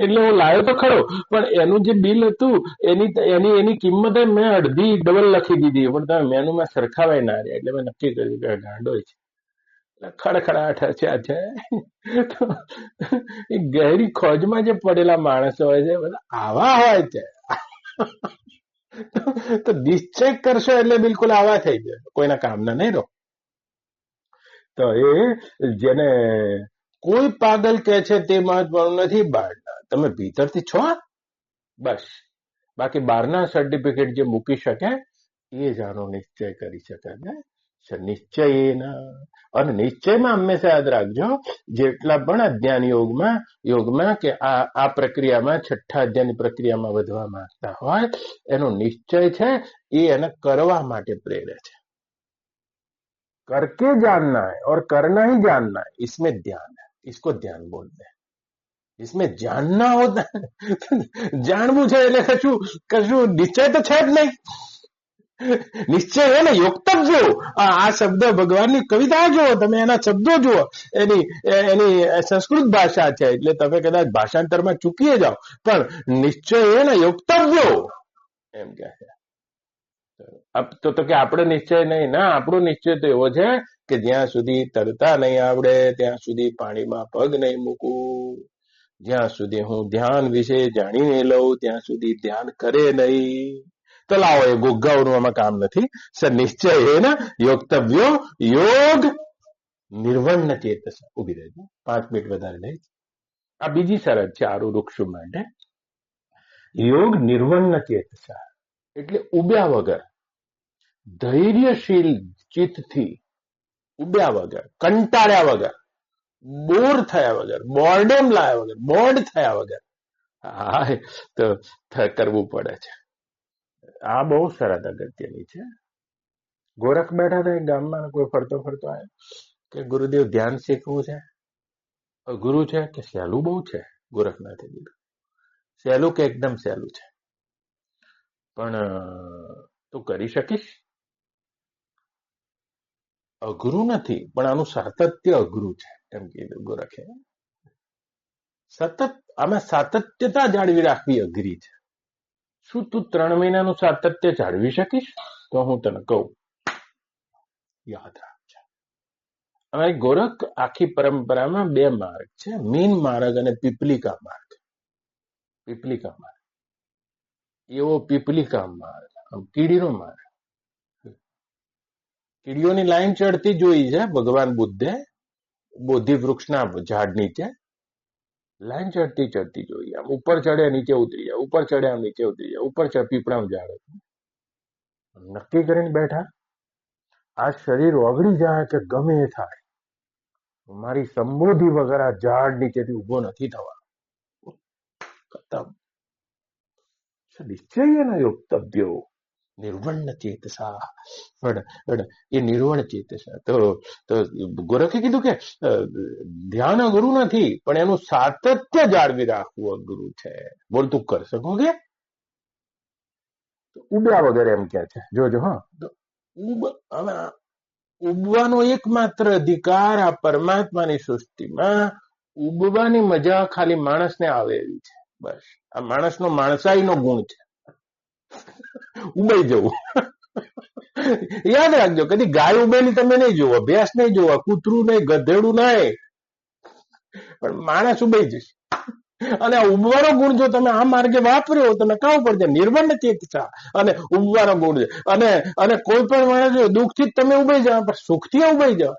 એટલે હું લાવ્યો તો ખરો, પણ એનું જે બિલ હતું એની કિંમત મેં અડધી ડબલ લખી દીધી, પણ તમે મેનુમાં સરખાવાય ના રહ્યા. એટલે મેં નક્કી કર્યું કે ગાંડો છે. ખડખડાટ હસ્યા છે. એ ગહેરી ખોજમાં જે પડેલા માણસો હોય છે, બધા આવા હોય છે. તો નિશ્ચય કરશો એટલે બિલકુલ આવા થઈ જાય, કોઈના કામના નહીં રહો. તો એ જેને કોઈ પાગલ કે છે તે મહત્વનું નથી. બહારના તમે ભીતરથી છો બસ. બાકી બહારના સર્ટિફિકેટ જે મૂકી શકે એ જ આનો નિશ્ચય કરી શકાય ને. નિશ્ચય અને નિશ્ચયમાં હંમેશા યાદ રાખજો, જેટલા પણ અધ્યાન યોગમાં કે આ પ્રક્રિયામાં, છઠ્ઠા અધ્યાયની પ્રક્રિયામાં વધવા માંગતા હોય, એનો નિશ્ચય છે એ એને કરવા માટે પ્રેરે છે. करके जानना है और करना ही जानना है, इसमें ध्यान है. इसको ध्यान बोलते हैं. इसमें जानना होता है. જાણવું છે એટલે કશું નિશ્ચય તો છે જ નહીં. નિશ્ચય હે ને યોક્તવ્યો. આ શબ્દ ભગવાનની કવિતા જુઓ તમે, એના શબ્દો જુઓ, એની સંસ્કૃત ભાષા છે એટલે તમે કદાચ ભાષાંતરમાં ચૂકીએ જાઓ, પણ નિશ્ચય હે ને યોક્તવ્યો એમ કહે છે. તો કે આપણો નિશ્ચય નહીં ના, આપણો નિશ્ચય તો એવો છે કે જ્યાં સુધી તરતા નહીં આવડે ત્યાં સુધી પાણીમાં પગ નહીં મૂકવું, જ્યાં સુધી હું ધ્યાન વિશે જાણી નહીં લઉં ત્યાં સુધી ધ્યાન કરે નહીં. તો લાવો, એ ગુગ્ગાઓનું આમાં કામ નથી. સર નિશ્ચય હે ને યોક્તવ્યો યોગ નિર્વણ ચેતસ. ઉભી રહેજો, 5 મિનિટ વધારે નહીં. આ બીજી શરત છે આરુ વૃક્ષો માટે. યોગ નિર્વણ ચેતસા એટલે ઉબ્યા વગર, ધૈર્યશીલ ચિત્તથી, ઉબ્યા વગર, કંટાળ્યા વગર, બોર થયા વગર, બોર્ડમ લાયા વગર, બોર્ડ થયા વગર હા તો કરવું પડે છે. આ બહુ શરત અગત્યની છે. ગોરખ બેઠા હતા ગામમાં, કોઈ ફરતો આવ્યો કે ગુરુદેવ ધ્યાન શીખવું છે. ગુરુ છે કે સહેલું બહુ છે. ગોરખનાથે કીધું સહેલું કે એકદમ સહેલું છે, પણ તું કરી શકીશ? અઘરું નથી, પણ આનું સાતત્ય અઘરું છે એમ કીધું ગોરખે. સતત આમાં સાતત્યતા જાળવી રાખવી અઘરી છે. શું તું 3 મહિનાનું સાતત્ય જાળવી શકીશ? તો હું તને કહું, યાદ રાખજો. અમારી ગોરખ આખી પરંપરામાં 2 માર્ગ છે, મીન માર્ગ અને પીપલિકા માર્ગ. પીપલિકા માર્ગ એવો પીપલિકા માર્ગ, કીડીનો માર્ગ. કીડીઓની લાઈન ચડતી જોઈ છે ભગવાન બુદ્ધે બોધિ વૃક્ષના ઝાડ નીચે. લાઈન ચડતી જોઈ. આમ ઉપર ચડે નીચે ઉતરી જાય, ઉપર ચડે આમ નીચે ઉતરી જાય, ઉપર ચડે પીપળાનું ઝાડ. નક્કી કરીને બેઠા, આ શરીર ઓગળી જાય કે ગમે એ થાય, મારી સંબોધિ વગર આ ઝાડ નીચેથી ઉભો નથી થવા. નિશ્ચય યોક્તવ્યો નિર્વણ ચેતસા. એ નિર્વણ ચેતસા. તો ગોરખે કીધું કે ધ્યાન અઘરું નથી, પણ એનું સાતત્ય જાળવી રાખવું અઘરું છે. બોલ, તું કરી શકો કે? ઉબ્યા વગર એમ કે છે. જોજો હા, ઉબવાનો એકમાત્ર અધિકાર આ પરમાત્માની સૃષ્ટિમાં, ઉબવાની મજા ખાલી માણસને આવે એવી છે. બસ, આ માણસનો માણસાઈનો ગુણ છે, ઉબાઈ જવું. યાદ રાખજો, કદી ગાય ઉબેલી તમે નહીં જોવો, ભેંસ નહીં જોવા, કૂતરું નહીં, ગધેડું નહીં, પણ માણસ ઉબાઈ જશે. અને આ ઉબવાનો ગુણ જો તમે આ માર્ગે વાપર્યો તો નકાવું પડશે. નિર્વણ ચેતસા અને ઉબવાનો ગુણ છે. અને કોઈ પણ માણસ દુઃખથી જ તમે ઉબાઈ જાવ, પણ સુખથી ઉબાઈ જાવ.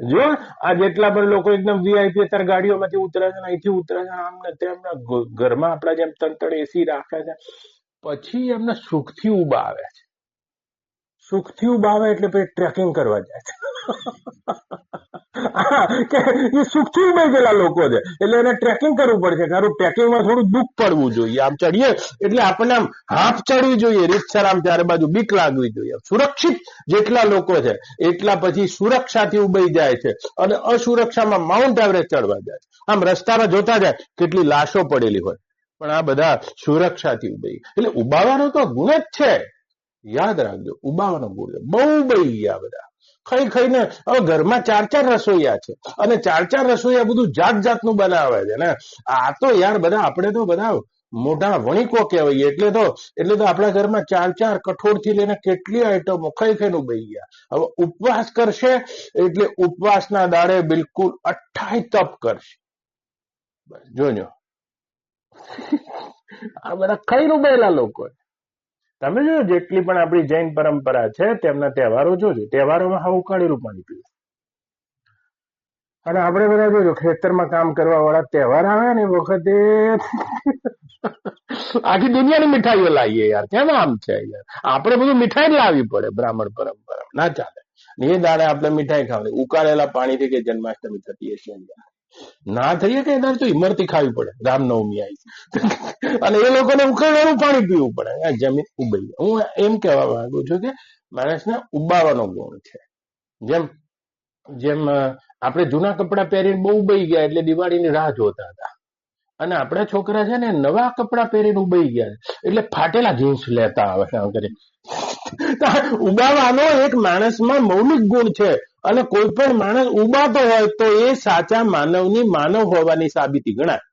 જો આ જેટલા પણ લોકો એકદમ વીઆઈપી અત્યારે ગાડીઓમાંથી ઉતરે છે, અહીંથી ઉતરે છે, આમને તેમના ઘરમાં આપણા જેમ તંતણ એસી રાખે છે, પછી એમને સુખથી ઉબા આવે છે. સુખથી ઉબા આવે એટલે પછી ટ્રેકિંગ કરવા જાય છે. એ સુખથી ઉબાઈ ગયેલા લોકો છે, એટલે એને ટ્રેકિંગ કરવું પડશે. કારણ ટ્રેકિંગમાં થોડું દુઃખ પડવું જોઈએ. આમ ચડીએ એટલે આપણને આમ હાફ ચડવી જોઈએ, રીતસર આમ ચારે બાજુ બીક લાગવી જોઈએ. સુરક્ષિત જેટલા લોકો છે એટલા પછી સુરક્ષાથી ઉબાઈ જાય છે, અને અસુરક્ષામાં માઉન્ટ એવરેસ્ટ ચડવા જાય છે. આમ રસ્તામાં જોતા જાય કેટલી લાશો પડેલી હોય, પણ આ બધા સુરક્ષાથી ઉબાઈ. એટલે ઉબાવાનો તો ગુણ જ છે. યાદ રાખજો, ઉબાવાનો ગુણ છે. બહુ ઉબાઈ ગયા બધા, ખાઈને. હવે ઘરમાં 4 રસોઈયા છે, અને 4 રસોઈયા બધું જાત જાતનું બનાવે છે ને. આ તો યાર બધા, આપણે તો બધા મોટા વણિકો કહેવાય. એટલે તો આપણા ઘરમાં 4 કઠોળથી લઈને કેટલી આઈટમો ખાઈને ઉબાઈ ગયા. હવે ઉપવાસ કરશે એટલે ઉપવાસના દાડે બિલકુલ 28 તપ કરશે. બસ જોજો, આ બધા ખાઈને ઉબાયેલા લોકો. તમે જોજો, જેટલી પણ આપણી જૈન પરંપરા છે તેમના તહેવારો જોજો, તહેવારોમાં હા ઉકાળેલું પાણી પીવું. અને આપણે બધા જોજો ખેતરમાં કામ કરવા વાળા તહેવાર આવે ને એ વખતે આખી દુનિયાની મીઠાઈઓ લાવીએ યાર. કેમ આમ છે યાર? આપણે બધું મીઠાઈ લાવવી પડે. બ્રાહ્મણ પરંપરા ના ચાલે. એ દાડે આપણે મીઠાઈ ખાવાની. ઉકાળેલા પાણીથી કે જન્માષ્ટમી થતી હશે ના થઈએ કે તો ઇમરતી ખાવી પડે. રામનવમી આવી અને એ લોકોને ઉકાળેલું પાણી પીવું પડે. જમીન ઉબાઈ. હું એમ કહેવા માંગુ છું કે માણસને ઉબાવાનો ગુણ છે. જેમ જેમ આપણે જૂના કપડા પહેરીને બહુ ઉબાઈ ગયા એટલે દિવાળીની રાહ જોતા હતા. અને આપણા છોકરા છે ને નવા કપડા પહેરીને ઉબાઈ ગયા એટલે ફાટેલા જીન્સ લેતા આવે છે. ઉબાવાનો એક માણસમાં મૌલિક ગુણ છે. અને કોઈ પણ માણસ ઉબાતો હોય તો એ સાચા માનવની માનવ હોવાની સાબિતી ગણાય.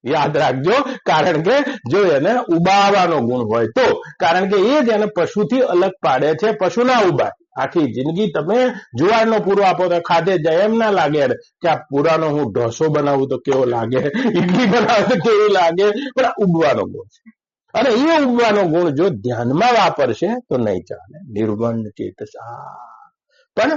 યાદ રાખજો. કારણ કે જો એને ઉબાવાનો ગુણ હોય તો, કારણ કે એ જ એને પશુથી અલગ પાડે છે. પશુ ના ઉબાય. આખી જિંદગી તમે જુવારનો પૂરો આપો તો ખાધે જાય એમ ના લાગે કે આ પૂરાનો હું ઢોસો બનાવું તો કેવો લાગે, ઈડલી બનાવું તો કેવું લાગે. પણ આ ઉબવાનો ગુણ છે. અને એ ઉબવાનો ગુણ જો ધ્યાનમાં વાપરશે તો નહીં ચાલે. નિર્વણ ચેતસા. પણ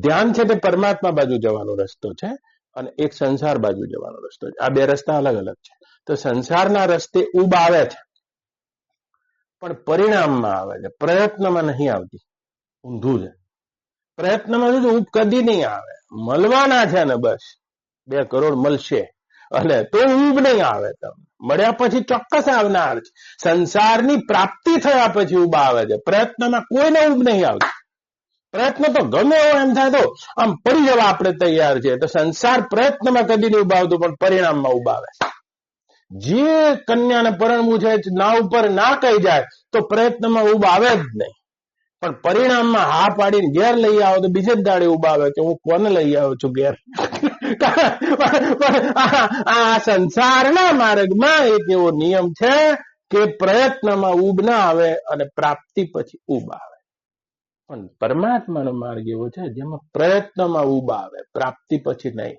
ધ્યાન છે તે પરમાત્મા બાજુ જવાનો રસ્તો છે અને એક સંસાર બાજુ જવાનો રસ્તો છે. આ બે રસ્તા અલગ અલગ છે. તો સંસારના રસ્તે ઉબ આવે છે પણ પરિણામમાં આવે છે, પ્રયત્નમાં નહીં આવતી. ઊંધું છે. પ્રયત્નમાં શું ઉબ કદી નહીં આવે. મળવાના છે ને બસ 2 કરોડ મળશે અને તો ઉબ નહીં આવે. તમને મળ્યા પછી ચોક્કસ આવનાર છે. સંસારની પ્રાપ્તિ થયા પછી ઉબ આવે છે. પ્રયત્નમાં કોઈને ઉબ નહીં આવતી. પ્રયત્ન તો ગમે એવો એમ થાય તો આમ પડી જવા આપણે તૈયાર છે. તો સંસાર પ્રયત્નમાં કદી નહીં ઉભાવતું પણ પરિણામમાં ઉભાવે. જે કન્યાને પરણવું છે ના ઉપર ના કહી જાય તો પ્રયત્નમાં ઉભ આવે જ નહીં. પણ પરિણામમાં હા પાડીને ઘેર લઈ આવો તો બીજે જ દાડે ઉભા આવે કે હું કોને લઈ આવ્યો છું ઘેર. આ સંસારના માર્ગમાં એક એવો નિયમ છે કે પ્રયત્નમાં ઉબ ના આવે અને પ્રાપ્તિ પછી ઉબ આવે. પણ પરમાત્માનો માર્ગ એવો છે જેમાં પ્રયત્નમાં ઉબ આવે, પ્રાપ્તિ પછી નહીં.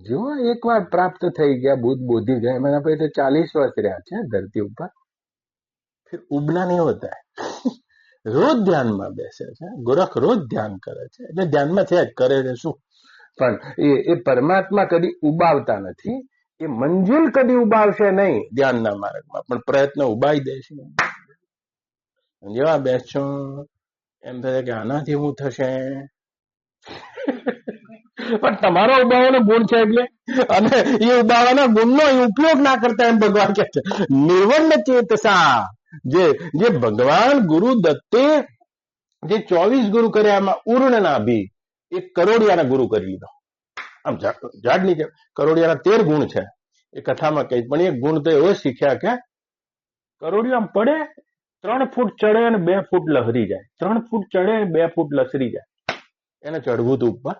જો એકવાર પ્રાપ્ત થઈ ગયા, બુદ્ધ બોધી ગયા, એમાં પછી તો 40 વર્ષ રહ્યા છે ધરતી ઉપર. फिर उबना नहीं होता है. રોજ ધ્યાનમાં બેસે છે. ગોરખ રોજ ધ્યાન કરે છે એટલે ધ્યાનમાં છે જ કરે છે શું. પણ એ પરમાત્મા કદી ઉબાવતા નથી. એ મંજિલ કદી ઉબાવશે નહીં ધ્યાનના માર્ગમાં, પણ પ્રયત્ન ઉબાઈ દે છે. જેવા બેસશો એમ થાય કે આનાથી હું થશે. પણ તમારો ઉબાવાનો ગુણ છે એટલે, અને એ ઉબાવાના ગુણનો ઉપયોગ ના કરતા એમ ભગવાન કહે છે નિર્વણ ચેતસા. જે ભગવાન ગુરુ દત્તે જે 24 ગુરુ કર્યા એમાં ઉર્ણ નાભી એક કરોડિયાના ગુરુ કરી લીધો. આમ ઝાડની કરોડિયાના 13 ગુણ છે એ કથામાં કહી, પણ એક ગુણ તો એવો શીખ્યા કે કરોડિયો આમ પડે 3 ફૂટ ચડે અને 2 ફૂટ લહરી જાય. 3 ફૂટ ચડે 2 ફૂટ લસરી જાય. એને ચડવું હતું ઉપર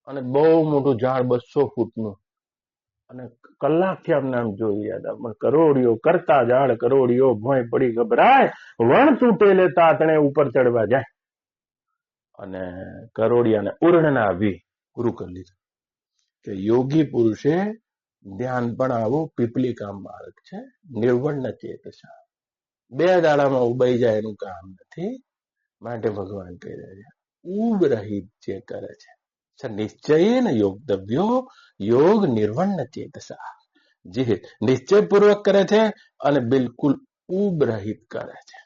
અને બહુ મોટું ઝાડ 200 ફૂટનું અને કલાકથી અમને આમ જોઈ રહ્યા હતા. પણ કરોડિયો કરતા ઝાડ કરોડિયો ભોંય પડી ગભરાય, વણ તૂટેલે તાતણે ઉપર ચડવા જાય. અને કરોડિયાને ઉર્ણના આવી ગુરુ કરી લીધું કે યોગી પુરુષે ધ્યાન પણ આવું પીપલિકા માર્ગ છે. નિર્વણ ચેતસા. 2 દાડામાં ઉબાઈ જાય એનું કામ નથી. માટે ભગવાન કહી રહ્યા છે ઉબ રહિત જે કરે છે નિશ્ચય ને યોગદવ્યો યોગ નિર્વણ ચેતસા. જે નિશ્ચયપૂર્વક કરે છે અને બિલકુલ ઉબ રહિત કરે છે.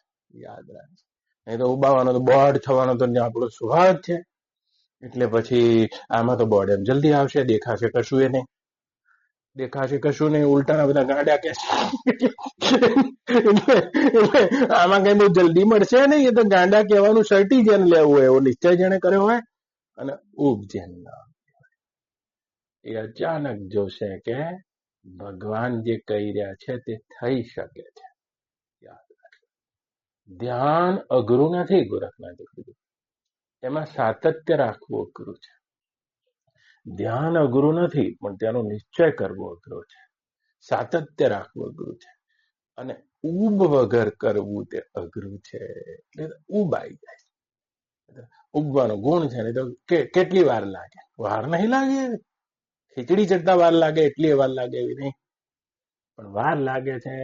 યાદ રાખજો. નહીં તો ઉબાવાનો તો બોર્ડ થવાનો તો આપણો સ્વભાવ છે. એટલે પછી આમાં તો બોર્ડ એમ જલ્દી આવશે, દેખાશે કશું એ નહીં. દેખાશે કશું નહીં, ઉલટાના બધા ગાંડા કે આમાં કઈ બહુ જલ્દી મળશે નહીં. એ તો ગાંડા કહેવાનું સર્ટી જેને લેવું હોય એવો નિશ્ચય જેને કર્યો હોય અને ઉબ જેને ના એ અચાનક જોશે કે ભગવાન જે કહી રહ્યા છે તે થઈ શકે છે. યાદ રાખજો. ધ્યાન અઘરું નથી. ગોરખનાથે કીધું એમાં સાતત્ય રાખવું અઘરું છે. ધ્યાન અઘરું નથી પણ તેનો નિશ્ચય કરવો અઘરો છે. સાતત્ય રાખવું અઘરું છે અને ઉબ વગર કરવું તે અઘરું છે. એટલે ઉબ આવી જાય. ઉબવાનો ગુણ છે ને તો કેટલી વાર લાગે? વાર નહીં લાગે. ખીચડી ચડતા વાર લાગે એટલી વાર લાગે એવી નહીં, પણ વાર લાગે છે.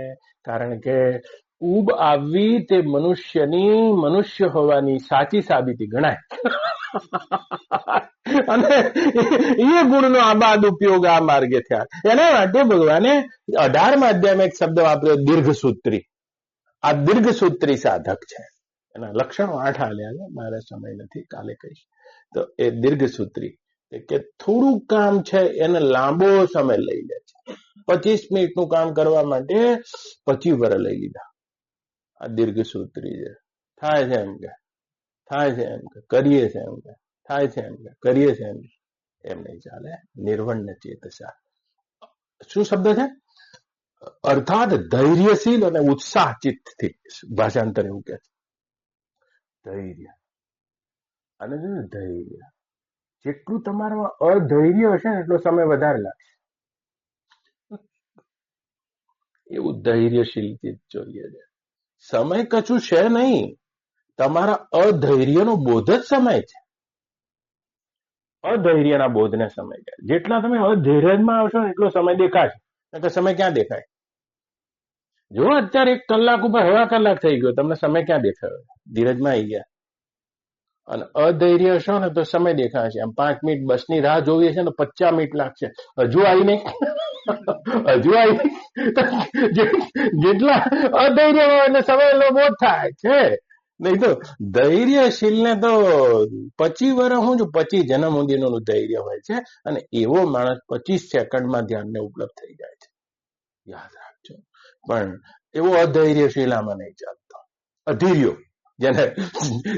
કારણ કે ઉબ આવવી તે મનુષ્યની મનુષ્ય હોવાની સાચી સાબિતી ગણાય. અને એ ગુણનો આબાદ ઉપયોગ આ માર્ગે થયા. એના માટે ભગવાને 18મા અધ્યાયમાં એક શબ્દ વાપર્યો, દીર્ઘસૂત્રી. આ દીર્ઘસૂત્રી સાધક છે. એના લક્ષણો 8 આલ્યા છે, મારે સમય નથી, કાલે કહીશ. તો એ દીર્ઘસૂત્રી કે થોડું કામ છે એને લાંબો સમય લઈ લે છે. 25 મિનિટનું કામ કરવા માટે 25 વર્ષ લઈ લીધા. આ દીર્ઘસૂત્રી છે. થાય છે એમ કે, થાય છે એમ કે, કરીએ છે એમ કે, થાય છે એમ કે, કરીએ છે એમ નહીં ચાલે. નિર્વણ ચેતસા શું શબ્દ છે? અર્થાત ધૈર્યશીલ અને ઉત્સાહ ચિત્તથી. ભાષાંતર એવું કે છે, ધૈર્ય. અને જો ધૈર્ય, જેટલું તમારામાં અધૈર્ય હશે ને એટલો સમય વધારે લાગશે. એવું ધૈર્યશીલ ચિત્ત જોઈએ છે. સમય કશું છે નહીં, તમારા અધૈર્યનો બોધ જ સમય છે. અધૈર્યના બોધને સમય છે. જેટલા તમે અધૈર્યમાં આવશો ને એટલો સમય દેખાશે. એટલે સમય ક્યાં દેખાય? જો અત્યારે 1 કલાક ઉપર 1/2 કલાક થઈ ગયો, તમને સમય ક્યાં દેખાયો? ધીરજમાં આવી ગયા. અને અધૈર્ય હશો ને તો સમય દેખાશે. આમ 5 મિનિટ બસની રાહ જોવી છે ને 50 મિનિટ લાગશે, હજુ આવી નહીં, હજુ આવી નહીં. જેટલા અધૈર્ય હોય એટલે સમય લોભો થાય છે. નહીં તો ધૈર્યશીલ ને તો 25 વર્ષ હું 25 જન્મ સુધીનું ધૈર્ય હોય છે. અને એવો માણસ 25 સેકન્ડમાં ધ્યાનને ઉપલબ્ધ થઈ જાય છે. યાદ રાખજો. પણ એવો અધૈર્યશીલ આમાં નહીં ચાલતો. અધીર્યો,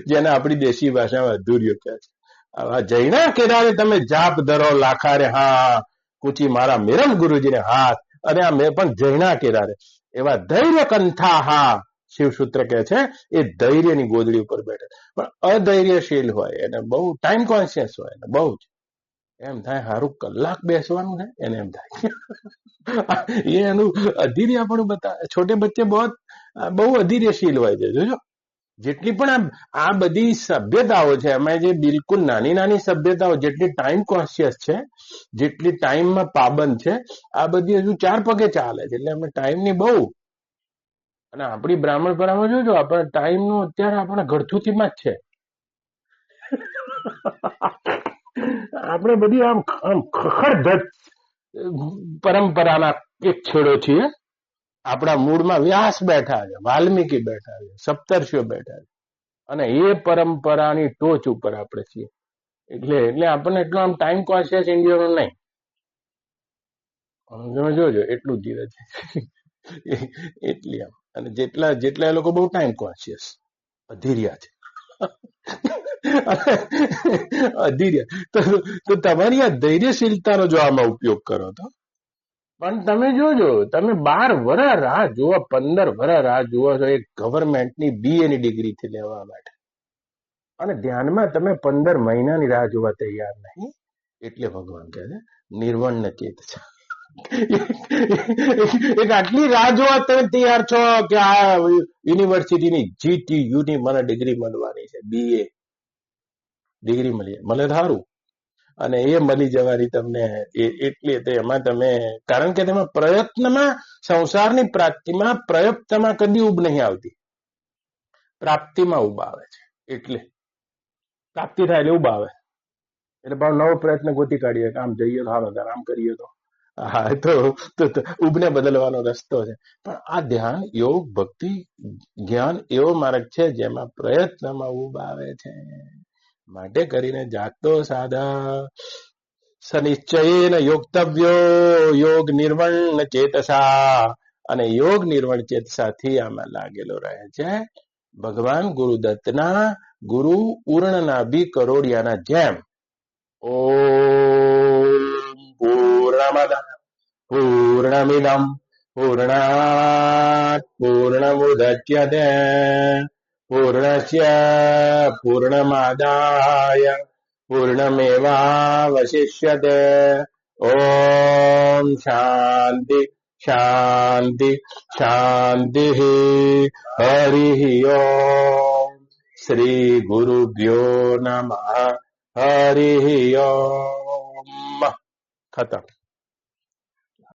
જેને આપણી દેશી ભાષામાં અધૂર્યો કહે છે. આવા જૈના કેરારે તમે જાપ ધરો લાખારે, હા કુચી મારા મેરમ ગુરુજીને હાથ. અને આ મેં પણ જૈના કેરારે એવા ધૈર્ય કંથા, હા શિવસૂત્ર કહે છે, એ ધૈર્યની ગોદડી ઉપર બેઠે. પણ અધૈર્યશીલ હોય એને બહુ ટાઈમ કોન્શિયસ હોય ને બહુ જ એમ થાય સારું કલાક બેસવાનું છે, એને એમ થાય. એ એનું અધીર્ય આપણું બતા. છોટે બચ્ચે બહુ અધીર્યશીલ હોય છે. જોજો જેટલી પણ આ બધી સભ્યતાઓ છે એમાં જે બિલકુલ નાની નાની સભ્યતાઓ જેટલી ટાઈમ કોન્શિયસ છે, જેટલી ટાઈમમાં પાબંદ છે, આ બધી હજુ 4 પગે ચાલે છે. એટલે અમે ટાઈમની બહુ. અને આપણી બ્રાહ્મણ પરામાં જોજો, આપણે ટાઈમનું અત્યારે આપણા ઘરથુથીમાં જ છે. આપણે બધી આમ ખખડધજ પરંપરાના એક છેડો છીએ. આપણા મૂળમાં વ્યાસ બેઠા છે, વાલ્મીકી બેઠા છે, સપ્તર્ષિઓ બેઠા છે, અને એ પરંપરાની ટોચ ઉપર આપણે છીએ. એટલે આપણને એટલો આમ ટાઈમ કોન્શિયસ ઇન્ડિયનો નહીં. તમે જોજો એટલું ધીરજ એટલી આમ. અને જેટલા એ લોકો બહુ ટાઈમ કોન્શિયસ અધીર્યા છે. અધીર્ય તો તમારી આ ધૈર્યશીલતાનો જો આમાં ઉપયોગ કરો તો. પણ તમે જોજો, તમે 12 વર્ષ રાહ જુઓ, 15 વર્ષ રાહ જુઓ છો એક ગવર્મેન્ટની BA ની ડિગ્રીથી લેવા માટે, અને ધ્યાનમાં તમે 15 મહિનાની રાહ જોવા તૈયાર નહીં. એટલે ભગવાન કહે છે નિર્વણ ચેત છે. એક આટલી રાહ જોવા તમે તૈયાર છો કે આ યુનિવર્સિટીની GTU ની મને ડિગ્રી મળવાની છે, BA ડિગ્રી મળે સારું. અને એ મળી જવાની તમને એટલે એમાં તમે, કારણ કે તેમાં પ્રયત્નમાં, સંસારની પ્રાપ્તિમાં પ્રયત્નમાં કદી ઉબ નહીં આવતી, પ્રાપ્તિમાં ઉબ આવે છે. એટલે પ્રાપ્તિ થાય એટલે ઉબ આવે. એટલે પણ નવો પ્રયત્ન ગોતી કાઢીએ, આમ જઈએ તો હાલો, આમ કરીએ તો હા, તો ઉબને બદલવાનો રસ્તો છે. પણ આ ધ્યાન, યોગ, ભક્તિ, જ્ઞાન એવો માર્ગ છે જેમાં પ્રયત્નમાં ઉબ આવે છે. માટે કરીને જાગતો સાધક સનિશ્ચયેન યોક્તવ્યો યોગ નિર્વણ ચેતસા. અને યોગ નિર્વણ ચેતસાથી આમાં લાગેલો રહે છે. ભગવાન ગુરુદત્તના ગુરુ ઉર્ણના બી કરોડિયાના જેમ ઓમ પૂર્ણમદ પૂર્ણમિદમ પૂર્ણાત પૂર્ણમુદચ્યતે પૂર્ણસ્ય પૂર્ણમાદાય પૂર્ણમેવાવશિષ્યતે. ઓમ શાંતિ શાંતિ શાંતિ. હરિ ઓમ. શ્રી ગુરુભ્યો નમઃ. હરિ ઓમ. ખતમ.